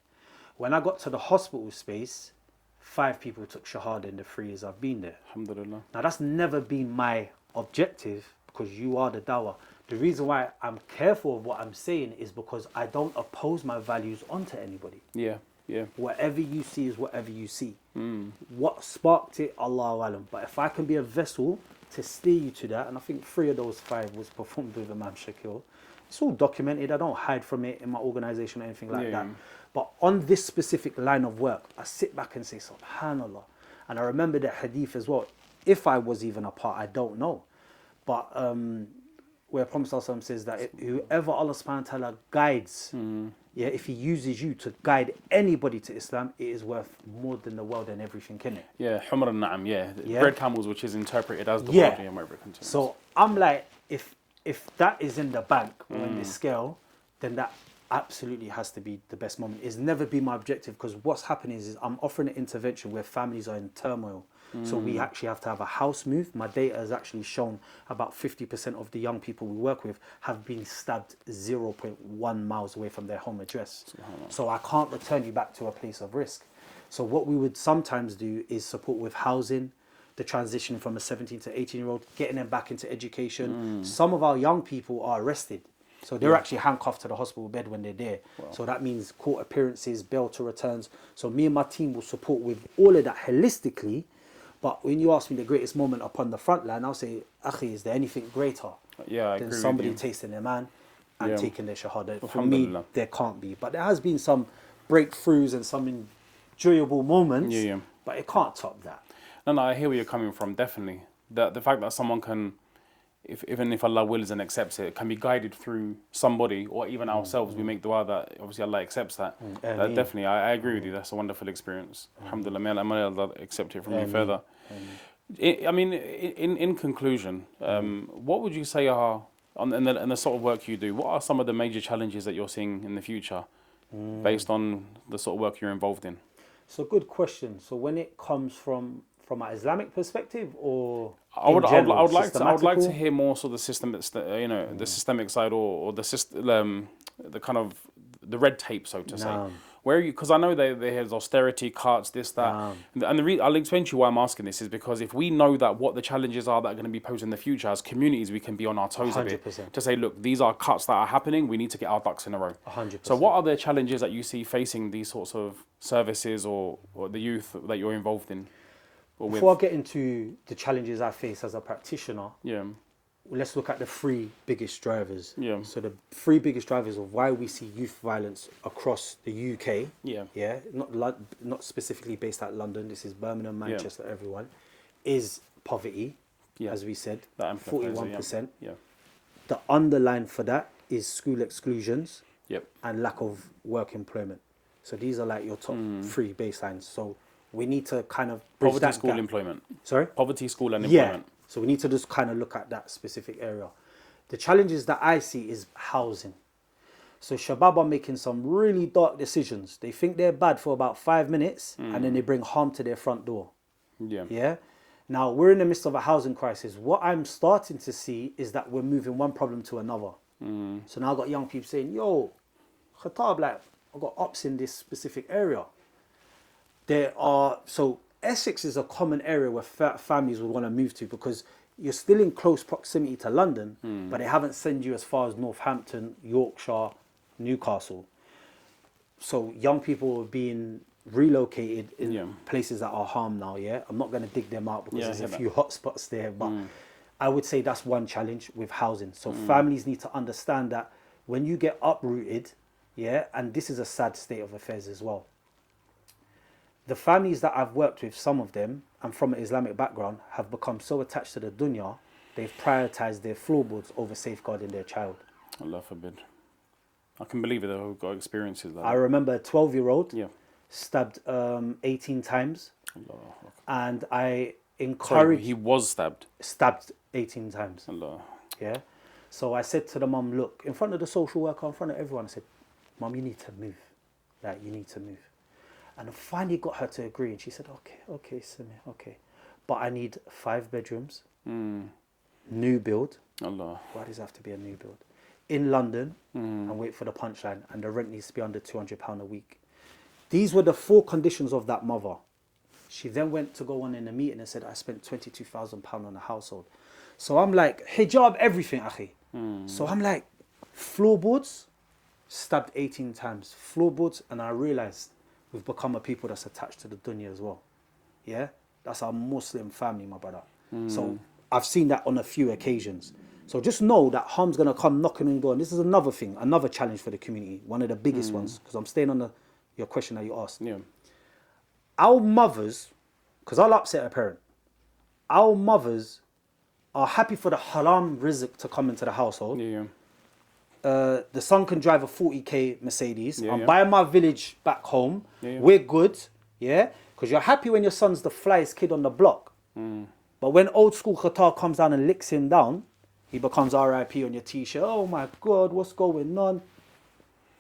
When I got to the hospital space, 5 people took shahada in the 3 years I've been there. Alhamdulillah. Now, that's never been my objective because you are the Dawah. The reason why I'm careful of what I'm saying is because I don't oppose my values onto anybody. Yeah. Yeah. Whatever you see is whatever you see. What sparked it, Allahu Alam. But if I can be a vessel to steer you to that, and I think 3 of those 5 was performed with Imam Shakil. It's all documented. I don't hide from it in my organization or anything like that. But on this specific line of work, I sit back and say, Subhanallah. And I remember the hadith as well. If I was even a part, I don't know. But where Prophet ﷺ says that whoever Allah subhanahu wa ta'ala guides, if he uses you to guide anybody to Islam, it is worth more than the world and everything in it. Yeah, Humar al-Na'am, Yeah. Bread camels, which is interpreted as the world and wherever it continues. So I'm like, if that is in the bank or in the scale, then that absolutely has to be the best moment. It's never been my objective because what's happening is I'm offering an intervention where families are in turmoil. So we actually have to have a house move. My data has actually shown about 50% of the young people we work with have been stabbed 0.1 miles away from their home address. So I can't return you back to a place of risk. So what we would sometimes do is support with housing, the transition from a 17 to 18-year-old, getting them back into education. Some of our young people are arrested. So they're actually handcuffed to the hospital bed when they're there. Wow. So that means court appearances, bail to returns. So me and my team will support with all of that holistically. But when you ask me the greatest moment upon the front line, I'll say, Akhi, is there anything greater than somebody tasting their man and taking their shahada? For me, there can't be. But there has been some breakthroughs and some enjoyable moments, but it can't top that. No, I hear where you're coming from, definitely. The fact that someone can, even if Allah wills and accepts it, can be guided through somebody or even ourselves. We make dua that obviously Allah accepts that. Definitely, I agree with you. That's a wonderful experience. Alhamdulillah, may Allah accept it from you further. I mean, in conclusion, what would you say are, in the sort of work you do, what are some of the major challenges that you're seeing in the future based on the sort of work you're involved in? So good question. So when it comes from an Islamic perspective, or I would like to hear more sort of the system, the systemic side or the system, the kind of the red tape, so to say. Where you, because I know there's austerity cuts, this, that, and I'll explain to you why I'm asking this is because if we know that what the challenges are that are going to be posed in the future as communities, we can be on our toes 100%. A bit to say, look, these are cuts that are happening. We need to get our ducks in a row. 100%. So, what are the challenges that you see facing these sorts of services or the youth that you're involved in? Before I get into the challenges I face as a practitioner, let's look at the 3 biggest drivers. So the 3 biggest drivers of why we see youth violence across the UK. Not specifically based at London. This is Birmingham, Manchester, everyone. Is poverty, as we said, 41%. The underline for that is school exclusions and lack of work employment. So these are like your top 3 baselines. So we need to kind of bridge Poverty, that school, gap. employment. Sorry? Poverty, school, and Yeah. employment. So we need to just kind of look at that specific area. The challenges that I see is housing. So Shabab are making some really dark decisions. They think they're bad for about 5 minutes and then they bring harm to their front door. Yeah. Yeah. Now we're in the midst of a housing crisis. What I'm starting to see is that we're moving one problem to another. So now I've got young people saying, yo, Khattab, like, I've got ops in this specific area. So Essex is a common area where families would want to move to because you're still in close proximity to London, but they haven't sent you as far as Northampton, Yorkshire, Newcastle. So young people are being relocated in places that are harmed now, yeah? I'm not going to dig them out because there's a few hot spots there, but I would say that's one challenge with housing. So families need to understand that when you get uprooted, yeah, and this is a sad state of affairs as well. The families that I've worked with, some of them, and from an Islamic background, have become so attached to the dunya, they've prioritized their floorboards over safeguarding their child. Allah forbid. I can believe it though, I've got experiences like that. I remember a 12-year-old Yeah. stabbed 18 times, Allah. and I Sorry, encouraged... he was stabbed. Stabbed 18 times. Allah. Yeah. So I said to the mum, look, in front of the social worker, in front of everyone, I said, Mum, you need to move. Like, you need to move. And I finally got her to agree. And she said, okay, Simi, okay. But I need 5 bedrooms, new build. Allah. Why does it have to be a new build? In London, and wait for the punchline. And the rent needs to be under £200 a week. These were the 4 conditions of that mother. She then went to go on in a meeting and said, I spent £22,000 on a household. So I'm like, hijab, everything, akhi. So I'm like, floorboards, stabbed 18 times. Floorboards, and I realized we've become a people that's attached to the dunya as well. Yeah? That's our Muslim family, my brother. So I've seen that on a few occasions. So just know that harm's going to come knocking on your door. And this is another thing, another challenge for the community. One of the biggest ones, because I'm staying on your question that you asked. Yeah. Our mothers, because I'll upset a parent, our mothers are happy for the haram rizq to come into the household. Yeah. The son can drive a 40k Mercedes. Yeah, I'm buying my village back home. Yeah. We're good, yeah? Because you're happy when your son's the flyest kid on the block. But when old school Qatar comes down and licks him down, he becomes RIP on your t-shirt. Oh my God, what's going on?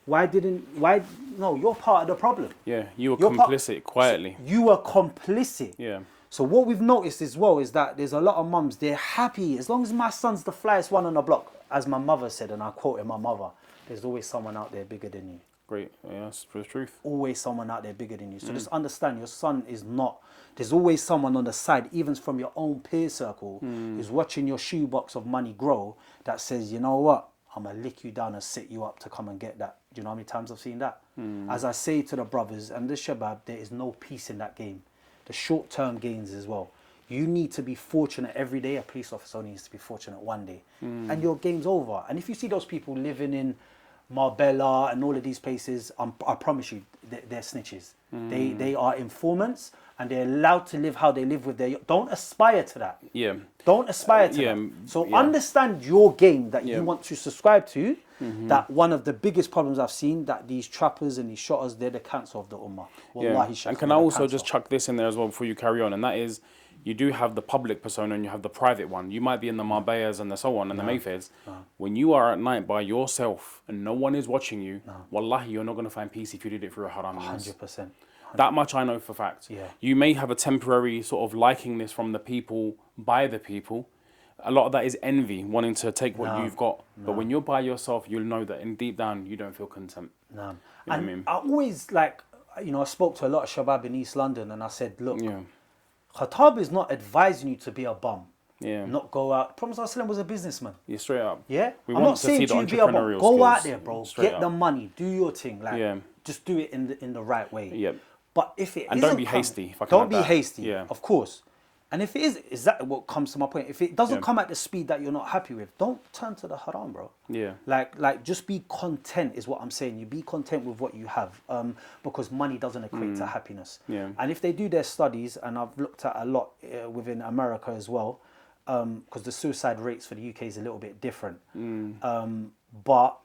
No, you're part of the problem. Yeah, you were complicit quietly. You were complicit. Yeah. So what we've noticed as well is that there's a lot of mums, they're happy. As long as my son's the flyest one on the block, as my mother said, and I quoted my mother, there's always someone out there bigger than you. Great. Yeah, that's the truth. Always someone out there bigger than you. So just understand your son is not, there's always someone on the side, even from your own peer circle, who's watching your shoebox of money grow, that says, you know what, I'm going to lick you down and sit you up to come and get that. Do you know how many times I've seen that? As I say to the brothers and the shabab, there is no peace in that game. The short-term gains as well. You need to be fortunate every day. A police officer only needs to be fortunate one day. And your game's over. And if you see those people living in Marbella and all of these places, I promise you, they're snitches. They are informants, and they're allowed to live how they live with their... Don't aspire to that. Yeah. Don't aspire to that. So understand your game that you want to subscribe to, that one of the biggest problems I've seen, that these trappers and these shotters, they're the cancer of the ummah. Wallahi, And can I also just chuck this in there as well before you carry on? And that is, you do have the public persona and you have the private one. You might be in the Marbellas and the so on and the Mayfairs. When you are at night by yourself and no one is watching you, wallahi, you're not going to find peace if you did it through a haram means. 100%. That much I know for fact. Yeah. You may have a temporary sort of liking this from the people, by the people. A lot of that is envy, wanting to take what you've got. But when you're by yourself, you'll know that in deep down, you don't feel content. No. You know And what I mean? I always, like, you know, I spoke to a lot of shabab in East London and I said, look, Khattab is not advising you to be a bum. Yeah. Not go out. Prophet ﷺ was a businessman. Yeah, straight up. Yeah? We I'm want not to see saying the to you be a bum. entrepreneurial Go skills. out there, bro. Straight Get up. the money. Do your thing. Like, Yeah. just do it in the right way. Yep. But if it And isn't don't be come- hasty, if I can don't add be that. hasty. Yeah. Of course. And if it is that what comes to my point? If it doesn't come at the speed that you're not happy with, don't turn to the haram, bro. Yeah. Like just be content is what I'm saying. You be content with what you have, because money doesn't equate to happiness. Yeah. And if they do their studies, and I've looked at a lot within America as well, because the suicide rates for the UK is a little bit different. But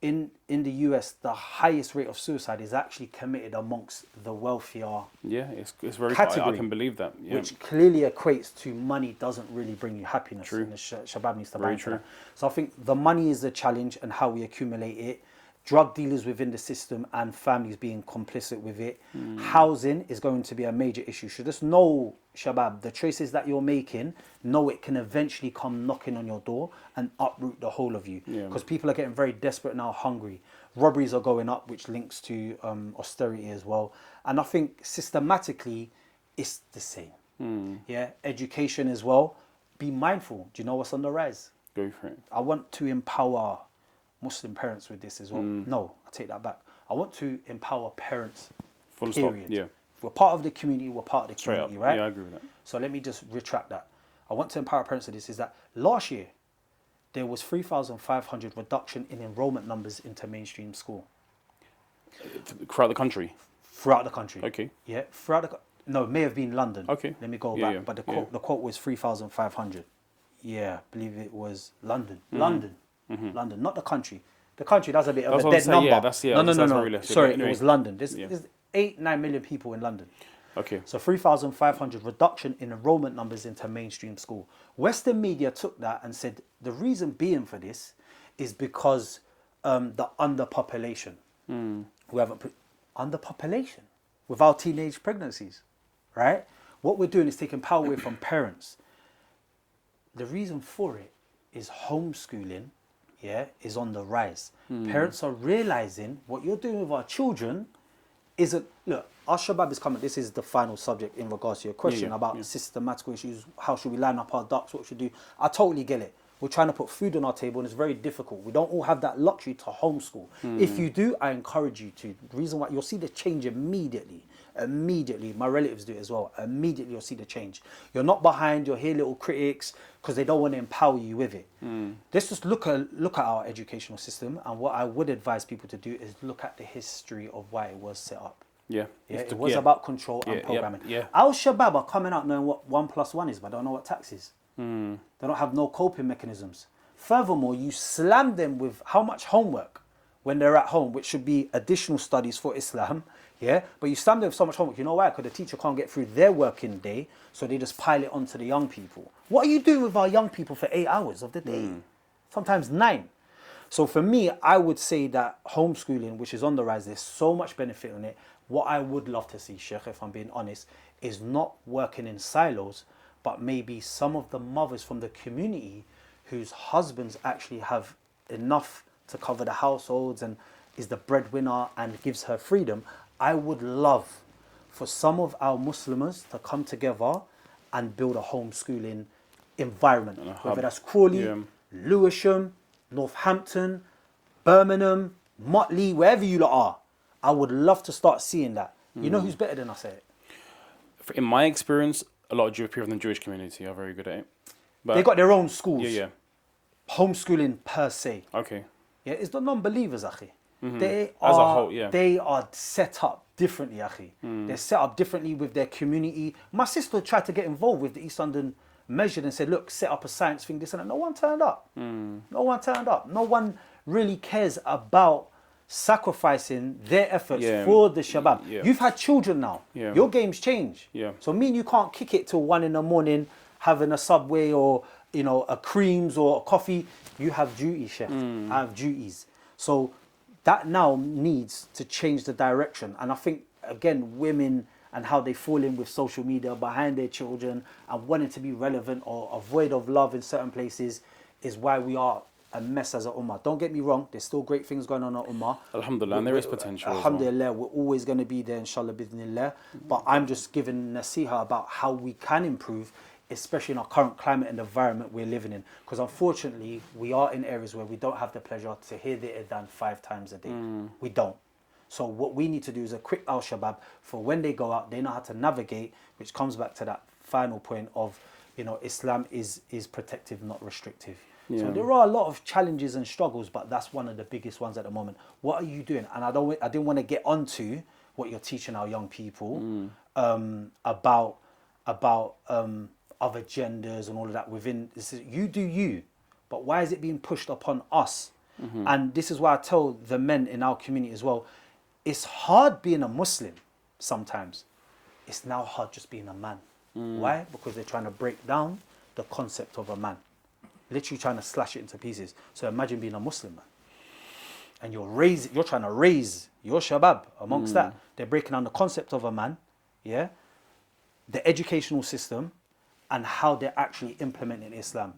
in the US, the highest rate of suicide is actually committed amongst the wealthier Yeah, it's very. category, I can believe that. Yeah. which clearly equates to money doesn't really bring you happiness. True. And the Shabab needs to Very buy into true. that. So I think the money is the challenge and how we accumulate it. Drug dealers within the system and families being complicit with it. Housing is going to be a major issue. So just know, Shabab, the choices that you're making, know it can eventually come knocking on your door and uproot the whole of you. Because people are getting very desperate now, hungry. Robberies are going up, which links to austerity as well. And I think systematically, it's the same. Yeah, education as well. Be mindful. Do you know what's on the rise? Go for it. I want to empower Muslim parents with this as well. No, I take that back. I want to empower parents. Full stop. Period. Yeah. We're part of the community. We're part of the Straight up. community, right? Yeah, I agree with that. So let me just retract that. I want to empower parents with this. Is that last year there was 3,500 reduction in enrollment numbers into mainstream school Throughout the country. throughout the country. Okay. Yeah, no, it may have been London. Okay. Let me go Yeah, back. yeah, But the yeah. quote was 3,500. Yeah, I believe it was London. London, not the country. The country, that's a bit of That's a what I'm dead saying, number. yeah, that's- yeah, no, that's very less. Sorry, Okay. it was London. There's Yeah. 8-9 million people in London. Okay. So 3,500 reduction in enrollment numbers into mainstream school. Western media took that and said the reason being for this is because the underpopulation. We have underpopulation with our teenage pregnancies, right? What we're doing is taking power away from parents. The reason for it is homeschooling, is on the rise. Parents are realizing what you're doing with our children isn't. Look, our Shabab is coming. This is the final subject in regards to your question about systematical issues. How should we line up our ducks? What should we do? I totally get it. We're trying to put food on our table and it's very difficult. We don't all have that luxury to homeschool. If you do, I encourage you to. The reason why you'll see the change immediately. Immediately. My relatives do it as well. Immediately you'll see the change. You're not behind, you'll hear little critics because they don't want to empower you with it. Let's just look at our educational system, and what I would advise people to do is look at the history of why it was set up. Yeah. It was about control and programming. Yeah. Our Shabab are coming out knowing what 1 + 1 is, but don't know what tax is. They don't have no coping mechanisms. Furthermore, you slam them with how much homework when they're at home, which should be additional studies for Islam, but you slam them with so much homework. You know why? Because the teacher can't get through their working day, so they just pile it onto the young people. What are you doing with our young people for 8 hours of the day? Sometimes 9. So for me, I would say that homeschooling, which is on the rise, there's so much benefit in it. What I would love to see, Sheikh, if I'm being honest, is not working in silos, but maybe some of the mothers from the community whose husbands actually have enough to cover the households and is the breadwinner and gives her freedom. I would love for some of our Muslims to come together and build a homeschooling environment, whether that's Crawley, Lewisham, Northampton, Birmingham, Motley, wherever you lot are. I would love to start seeing that. You know who's better than us at it? In my experience, a lot of Jewish people in the Jewish community are very good at it. But They got their own schools. Yeah. Homeschooling per se. Okay. Yeah, it's the non-believers, akhi. They As are, a whole, yeah. They are set up differently, akhi. They're set up differently with their community. My sister tried to get involved with the East London Masjid and said, look, set up a science thing, this and that. No one turned up. No one turned up. No one really cares about sacrificing their efforts for the Shabab. You've had children now. Your game's changed. So me and you can't kick it till 1 a.m. having a Subway or a creams or a coffee. You have duties, Chef. I have duties. So that now needs to change the direction. And I think, again, women and how they fall in with social media behind their children and wanting to be relevant or a void of love in certain places is why we are a mess as a ummah. Don't get me wrong, there's still great things going on in ummah. Alhamdulillah, and there is potential. Alhamdulillah, we're always going to be there, inshallah, bidhnillah. But I'm just giving nasiha about how we can improve, especially in our current climate and environment we're living in. Because unfortunately, we are in areas where we don't have the pleasure to hear the adhan 5 times a day. We don't. So what we need to do is equip our Shabab for when they go out, they know how to navigate, which comes back to that final point of, Islam is protective, not restrictive. So there are a lot of challenges and struggles, but that's one of the biggest ones at the moment. What are you doing? And I didn't want to get onto what you're teaching our young people about other genders and all of that within. You do you, but why is it being pushed upon us? And this is why I tell the men in our community as well, it's hard being a Muslim sometimes. It's now hard just being a man. Why? Because they're trying to break down the concept of a man. Literally trying to slash it into pieces. So imagine being a Muslim man. And you're trying to raise your shabab amongst that. They're breaking down the concept of a man, yeah, the educational system, and how they're actually implementing Islam.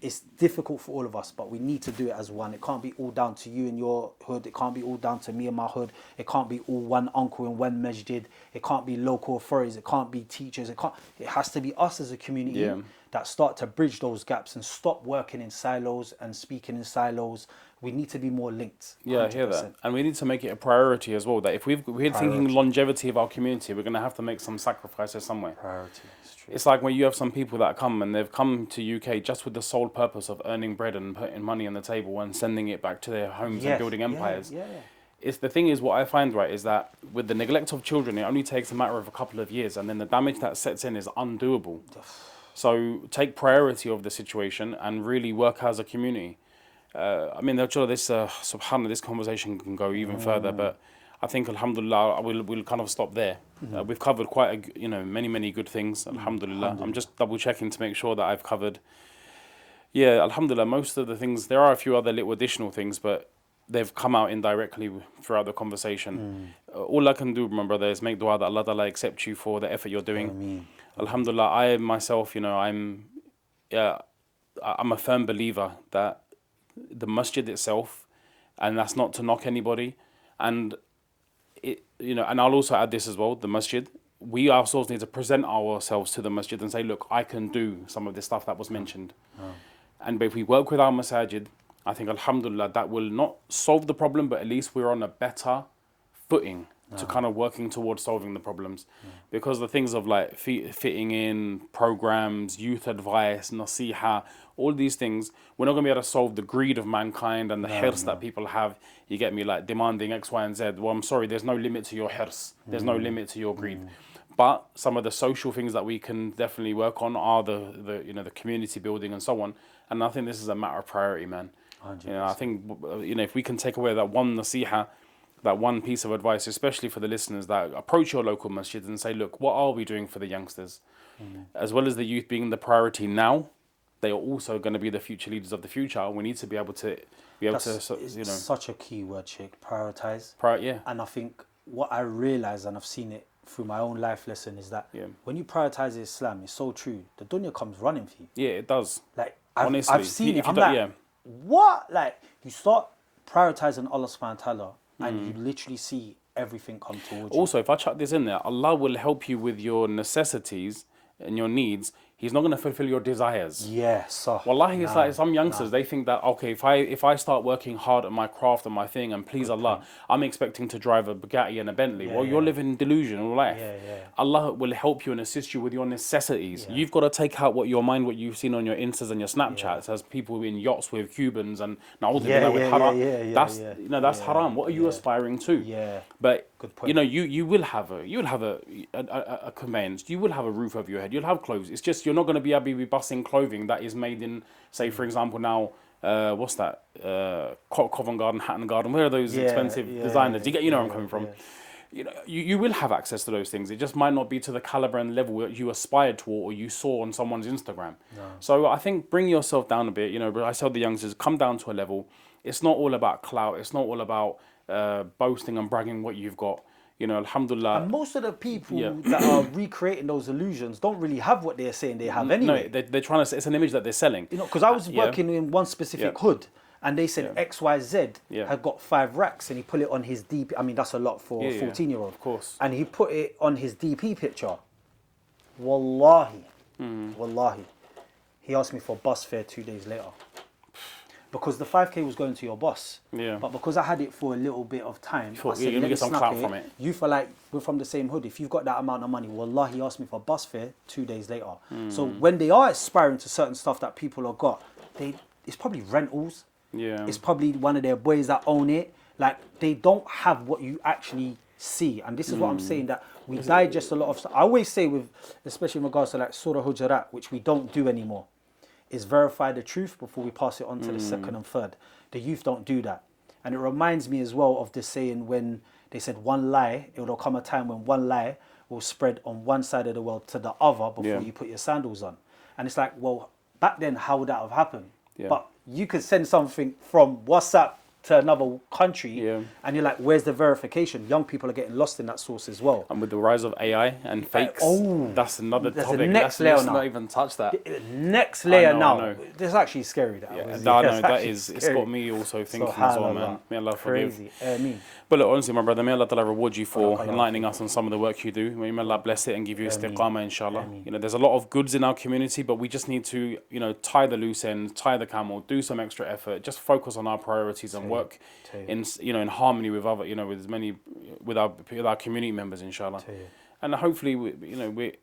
It's difficult for all of us, but we need to do it as one. It can't be all down to you and your hood. It can't be all down to me and my hood. It can't be all one uncle in one masjid. It can't be local authorities. It can't be teachers. It has to be us as a community that start to bridge those gaps and stop working in silos and speaking in silos. We need to be more linked. 100%. Yeah, I hear that. And we need to make it a priority as well. That if we're thinking longevity of our community, we're going to have to make some sacrifices somewhere. Priority. It's like when you have some people that come and they've come to UK just with the sole purpose of earning bread and putting money on the table and sending it back to their homes and building empires. It's the thing is, what I find, right, is that with the neglect of children, it only takes a matter of a couple of years, and then the damage that sets in is undoable. So take priority of the situation and really work as a community. I mean, subhanAllah, this conversation can go even further, but I think, alhamdulillah, we'll kind of stop there. We've covered many good things, alhamdulillah. I'm just double checking to make sure that I've covered, alhamdulillah, most of the things. There are a few other little additional things, but they've come out indirectly throughout the conversation. All I can do, my brother, is make dua that Allah Ta'ala accept you for the effort you're doing. Ameen. Alhamdulillah, I myself, I'm a firm believer that the masjid itself, and that's not to knock anybody, and and I'll also add this as well, the masjid, we ourselves need to present ourselves to the masjid and say, look, I can do some of this stuff that was mentioned. And if we work with our masajid, I think, alhamdulillah, that will not solve the problem, but at least we're on a better footing to kind of working towards solving the problems. Because the things of like fitting in, programs, youth advice, nasiha, all these things, we're not going to be able to solve the greed of mankind and the hirs that people have. You get me, like demanding X, Y, and Z. Well, I'm sorry, there's no limit to your hirs. There's no limit to your greed. But some of the social things that we can definitely work on are the community building and so on. And I think this is a matter of priority, man. 100%. I think if we can take away that one nasiha, that one piece of advice, especially for the listeners, that approach your local masjid and say, look, what are we doing for the youngsters? As well as the youth being the priority now, they are also going to be the future leaders of the future. And we need to be able to It's such a key word, Sheikh. Prioritize. And I think what I realize, and I've seen it through my own life lesson, is that when you prioritize Islam, it's so true. The dunya comes running for you. Yeah, it does. Like honestly, I've seen it. I'm like, what? Like you start prioritizing Allah subhanahu wa ta'ala and you literally see everything come towards you. Also, if I chuck this in there, Allah will help you with your necessities and your needs. He's not going to fulfill your desires. Wallahi, it's like some youngsters, they think that, okay, if I start working hard at my craft and my thing and please Allah, I'm expecting to drive a Bugatti and a Bentley. You're living delusional life. Allah will help you and assist you with your necessities. You've got to take out what you've seen on your Instas and your Snapchats as people in yachts with Cubans and with haram. That's haram. What are you aspiring to? But good point. You will have a conveyance. You will have a roof over your head. You'll have clothes. It's just you're not going to be able to be busting clothing that is made in, say, for example, now, what's that? Covent Garden, Hatton Garden. Where are those expensive designers? You know where I'm coming from. You will have access to those things. It just might not be to the caliber and level that you aspired to or you saw on someone's Instagram. So I think bring yourself down a bit. But I tell the youngsters, come down to a level. It's not all about clout. It's not all about boasting and bragging what you've got. Alhamdulillah. And most of the people that are recreating those illusions don't really have what they're saying they have anyway. No, they're trying to. It's an image that they're selling. Because I was working in one specific hood, and they said XYZ had got 5 racks, and he put it on his DP. I mean, that's a lot for a 14-year-old. Of course. And he put it on his DP picture. Wallahi, he asked me for bus fare 2 days later. Because the 5k was going to your boss. But because I had it for a little bit of time, I said, you're going to get some clout from it. You feel like we're from the same hood. If you've got that amount of money, wallahi, he asked me for bus fare 2 days later. So when they are aspiring to certain stuff that people have got, it's probably rentals. It's probably one of their boys that own it. Like, they don't have what you actually see. And this is what I'm saying, that we digest a lot of stuff. I always say, especially in regards to like Surah Hujurat, which we don't do anymore. is verify the truth before we pass it on to the second and third. The youth don't do that. And it reminds me as well of this saying when they said one lie, it will come a time when one lie will spread on one side of the world to the other before you put your sandals on. And it's like, well, back then, how would that have happened? Yeah. But you could send something from WhatsApp to another country, and you're like, where's the verification? Young people are getting lost in that source as well. And with the rise of AI and fakes, that's another topic. The next layer now. Not even touch that. The next layer I now. know. It's actually scary. That It's got me also thinking as well, man. May Allah forgive. Crazy. But look, honestly, my brother, may Allah Ta'ala reward you for enlightening us on some of the work you do. May Allah bless it and give you istiqamah, inshallah. You know, there's a lot of goods in our community, but we just need to, you know, tie the loose ends, tie the camel, do some extra effort, just focus on our priorities and work in, you know, in harmony with other, you know, with our community members, inshallah. And hopefully,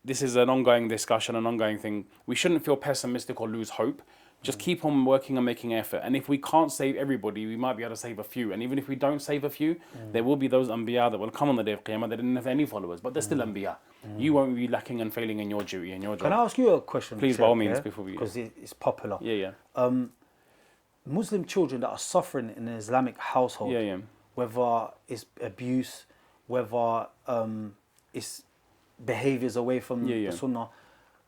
this is an ongoing discussion, an ongoing thing. We shouldn't feel pessimistic or lose hope. Just keep on working and making effort. And if we can't save everybody, we might be able to save a few. And even if we don't save a few, there will be those anbiya that will come on the day of Qiyamah. They didn't have any followers, but they're still anbiya. You won't be lacking and failing in your duty and your job. Can I ask you a question? Please, by all means, before we... Because it's popular. Yeah. Muslim children that are suffering in an Islamic household, whether it's abuse, whether it's behaviours away from the Sunnah,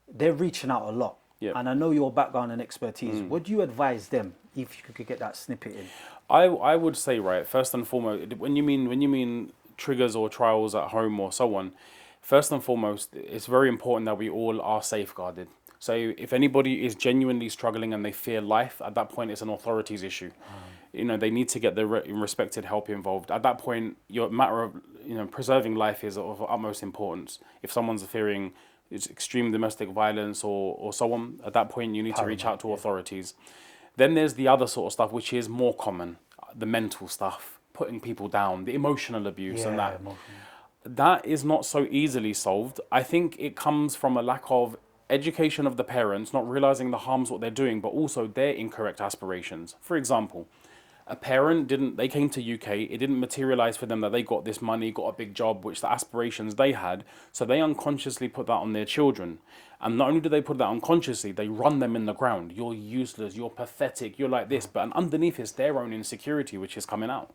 they're reaching out a lot. And I know your background and expertise. What do you advise them if you could get that snippet in? I would say, right, first and foremost, when you mean triggers or trials at home or so on, first and foremost, it's very important that we all are safeguarded. So if anybody is genuinely struggling and they fear life, at that point it's an authorities issue. You know, they need to get the respected help involved. At that point, your matter of, you know, preserving life is of utmost importance. If someone's fearing extreme domestic violence or so on, at that point you need to reach out to authorities. Then there's the other sort of stuff which is more common, the mental stuff, putting people down, the emotional abuse and that. That is not so easily solved. I think it comes from a lack of education of the parents, not realizing the harms what they're doing, but also their incorrect aspirations. For example, a parent they came to UK, it didn't materialize for them that they got this money, got a big job, which the aspirations they had, so they unconsciously put that on their children. And not only do they put that unconsciously, they run them in the ground. You're useless, you're pathetic, you're like this, but underneath it's their own insecurity which is coming out.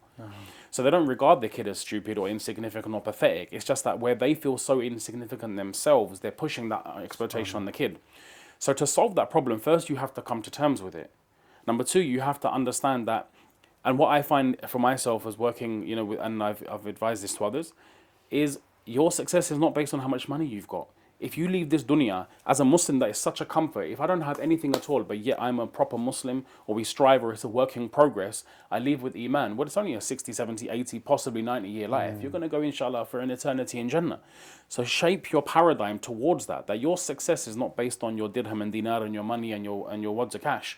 So they don't regard the kid as stupid or insignificant or pathetic. It's just that where they feel so insignificant themselves, they're pushing that exploitation on the kid. So to solve that problem, first you have to come to terms with it. Number two, you have to understand that. And what I find for myself as working, you know, and I've advised this to others, is your success is not based on how much money you've got. If you leave this dunya, as a Muslim, that is such a comfort. If I don't have anything at all, but yet I'm a proper Muslim, or we strive, or it's a work in progress, I leave with Iman. Well, it's only a 60, 70, 80, possibly 90-year life. You're going to go, inshallah, for an eternity in Jannah. So shape your paradigm towards that your success is not based on your dirham and dinar and your money and your wads of cash.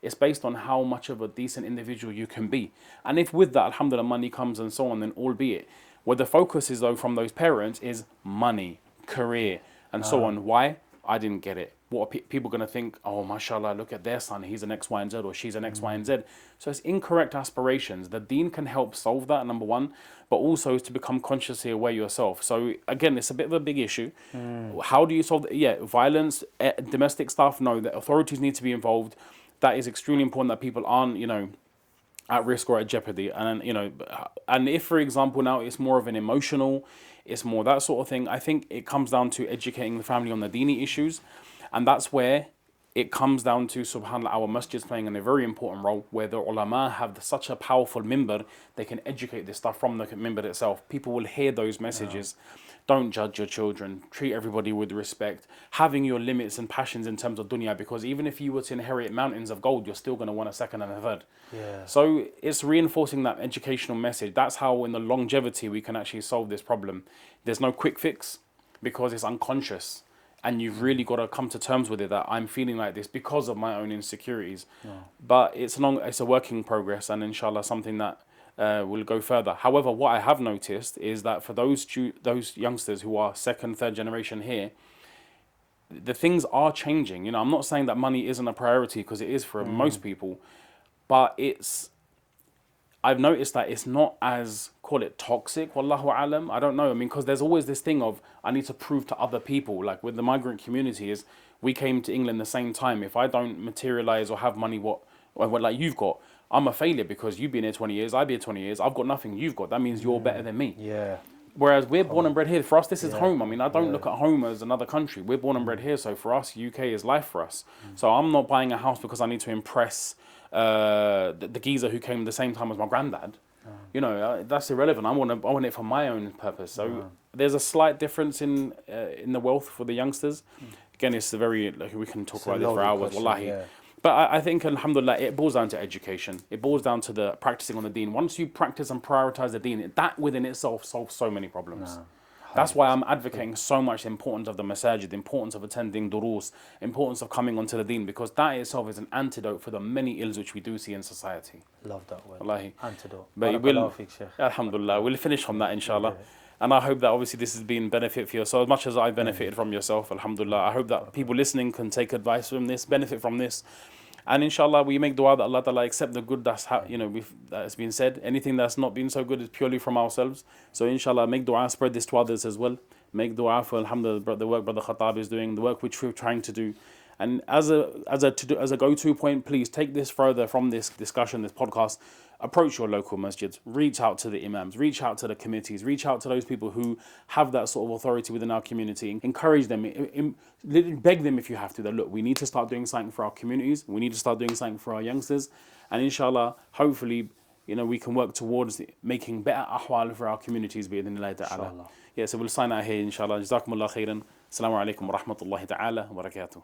It's based on how much of a decent individual you can be. And if with that, alhamdulillah, money comes and so on, then albeit. Where the focus is, though, from those parents is money, career, and so on. Why? I didn't get it. What are people going to think? Oh, mashallah, look at their son. He's an X, Y, and Z, or she's an X, Y, and Z. So it's incorrect aspirations. The deen can help solve that, number one, but also is to become consciously aware yourself. So again, it's a bit of a big issue. How do you solve it? violence, domestic stuff, no, the authorities need to be involved. That is extremely important that people aren't, you know, at risk or at jeopardy. And, you know, and if, for example, now it's more of an emotional, it's more that sort of thing, I think it comes down to educating the family on the dini issues. And that's where it comes down to, subhanAllah, our masjid playing a very important role, where the ulama have such a powerful mimbar, they can educate this stuff from the mimbar itself. People will hear those messages. Don't judge your children. Treat everybody with respect. Having your limits and passions in terms of dunya, because even if you were to inherit mountains of gold, you're still going to want a second and a third. So it's reinforcing that educational message. That's how in the longevity we can actually solve this problem. There's no quick fix because it's unconscious. And you've really got to come to terms with it, that I'm feeling like this because of my own insecurities. But it's a work in progress, and inshallah something that will go further. However, what I have noticed is that for those youngsters who are second, third generation here, the things are changing. You know, I'm not saying that money isn't a priority, because it is for most people, but I've noticed that it's not as, call it toxic, wallahu alam, I don't know. I mean, because there's always this thing of, I need to prove to other people, like with the migrant community, is we came to England the same time. If I don't materialize or have money, what like you've got, I'm a failure because you've been here 20 years, I've been here 20 years, I've got nothing, you've got. That means you're better than me. Yeah. Whereas we're born and bred here. For us, this is Yeah. home. I mean, I don't Yeah. look at home as another country. We're born and bred here. So for us, UK is life for us. So I'm not buying a house because I need to impress the geezer who came the same time as my granddad. You know, that's irrelevant. I want it for my own purpose. So there's a slight difference in the wealth for the youngsters. Again, it's a very, like, we can talk about this for hours, wallahi. Yeah. But I think, alhamdulillah, it boils down to education. It boils down to the practicing on the deen. Once you practice and prioritize the deen, that within itself solves so many problems. That's why I'm advocating so much the importance of the Masjid, the importance of attending durus, importance of coming onto the deen, because that itself is an antidote for the many ills which we do see in society. Love that word. Wallahi. Antidote. But alhamdulillah, we'll finish from that, inshallah. And I hope that obviously this has been benefit for you. So as much as I benefited from yourself, alhamdulillah, I hope that people listening can take advice from this, benefit from this. And inshallah, we make dua that Allah Ta'ala accept the good that's that's been said. Anything that's not been so good is purely from ourselves. So inshallah, make dua, spread this to others as well. Make dua for, alhamdulillah, the work Brother Khattab is doing, the work which we're trying to do. And as a go-to point, please take this further from this discussion, this podcast. Approach your local masjids, reach out to the imams, reach out to the committees, reach out to those people who have that sort of authority within our community. Encourage them, beg them if you have to, that look, we need to start doing something for our communities, we need to start doing something for our youngsters, and inshallah, hopefully, we can work towards making better ahwal for our communities, bi'idhnillahi ta'ala. Yeah, so we'll sign out here, inshallah. Jazakumullah khairan. Assalamu alaikum wa rahmatullahi ta'ala wa barakatuh.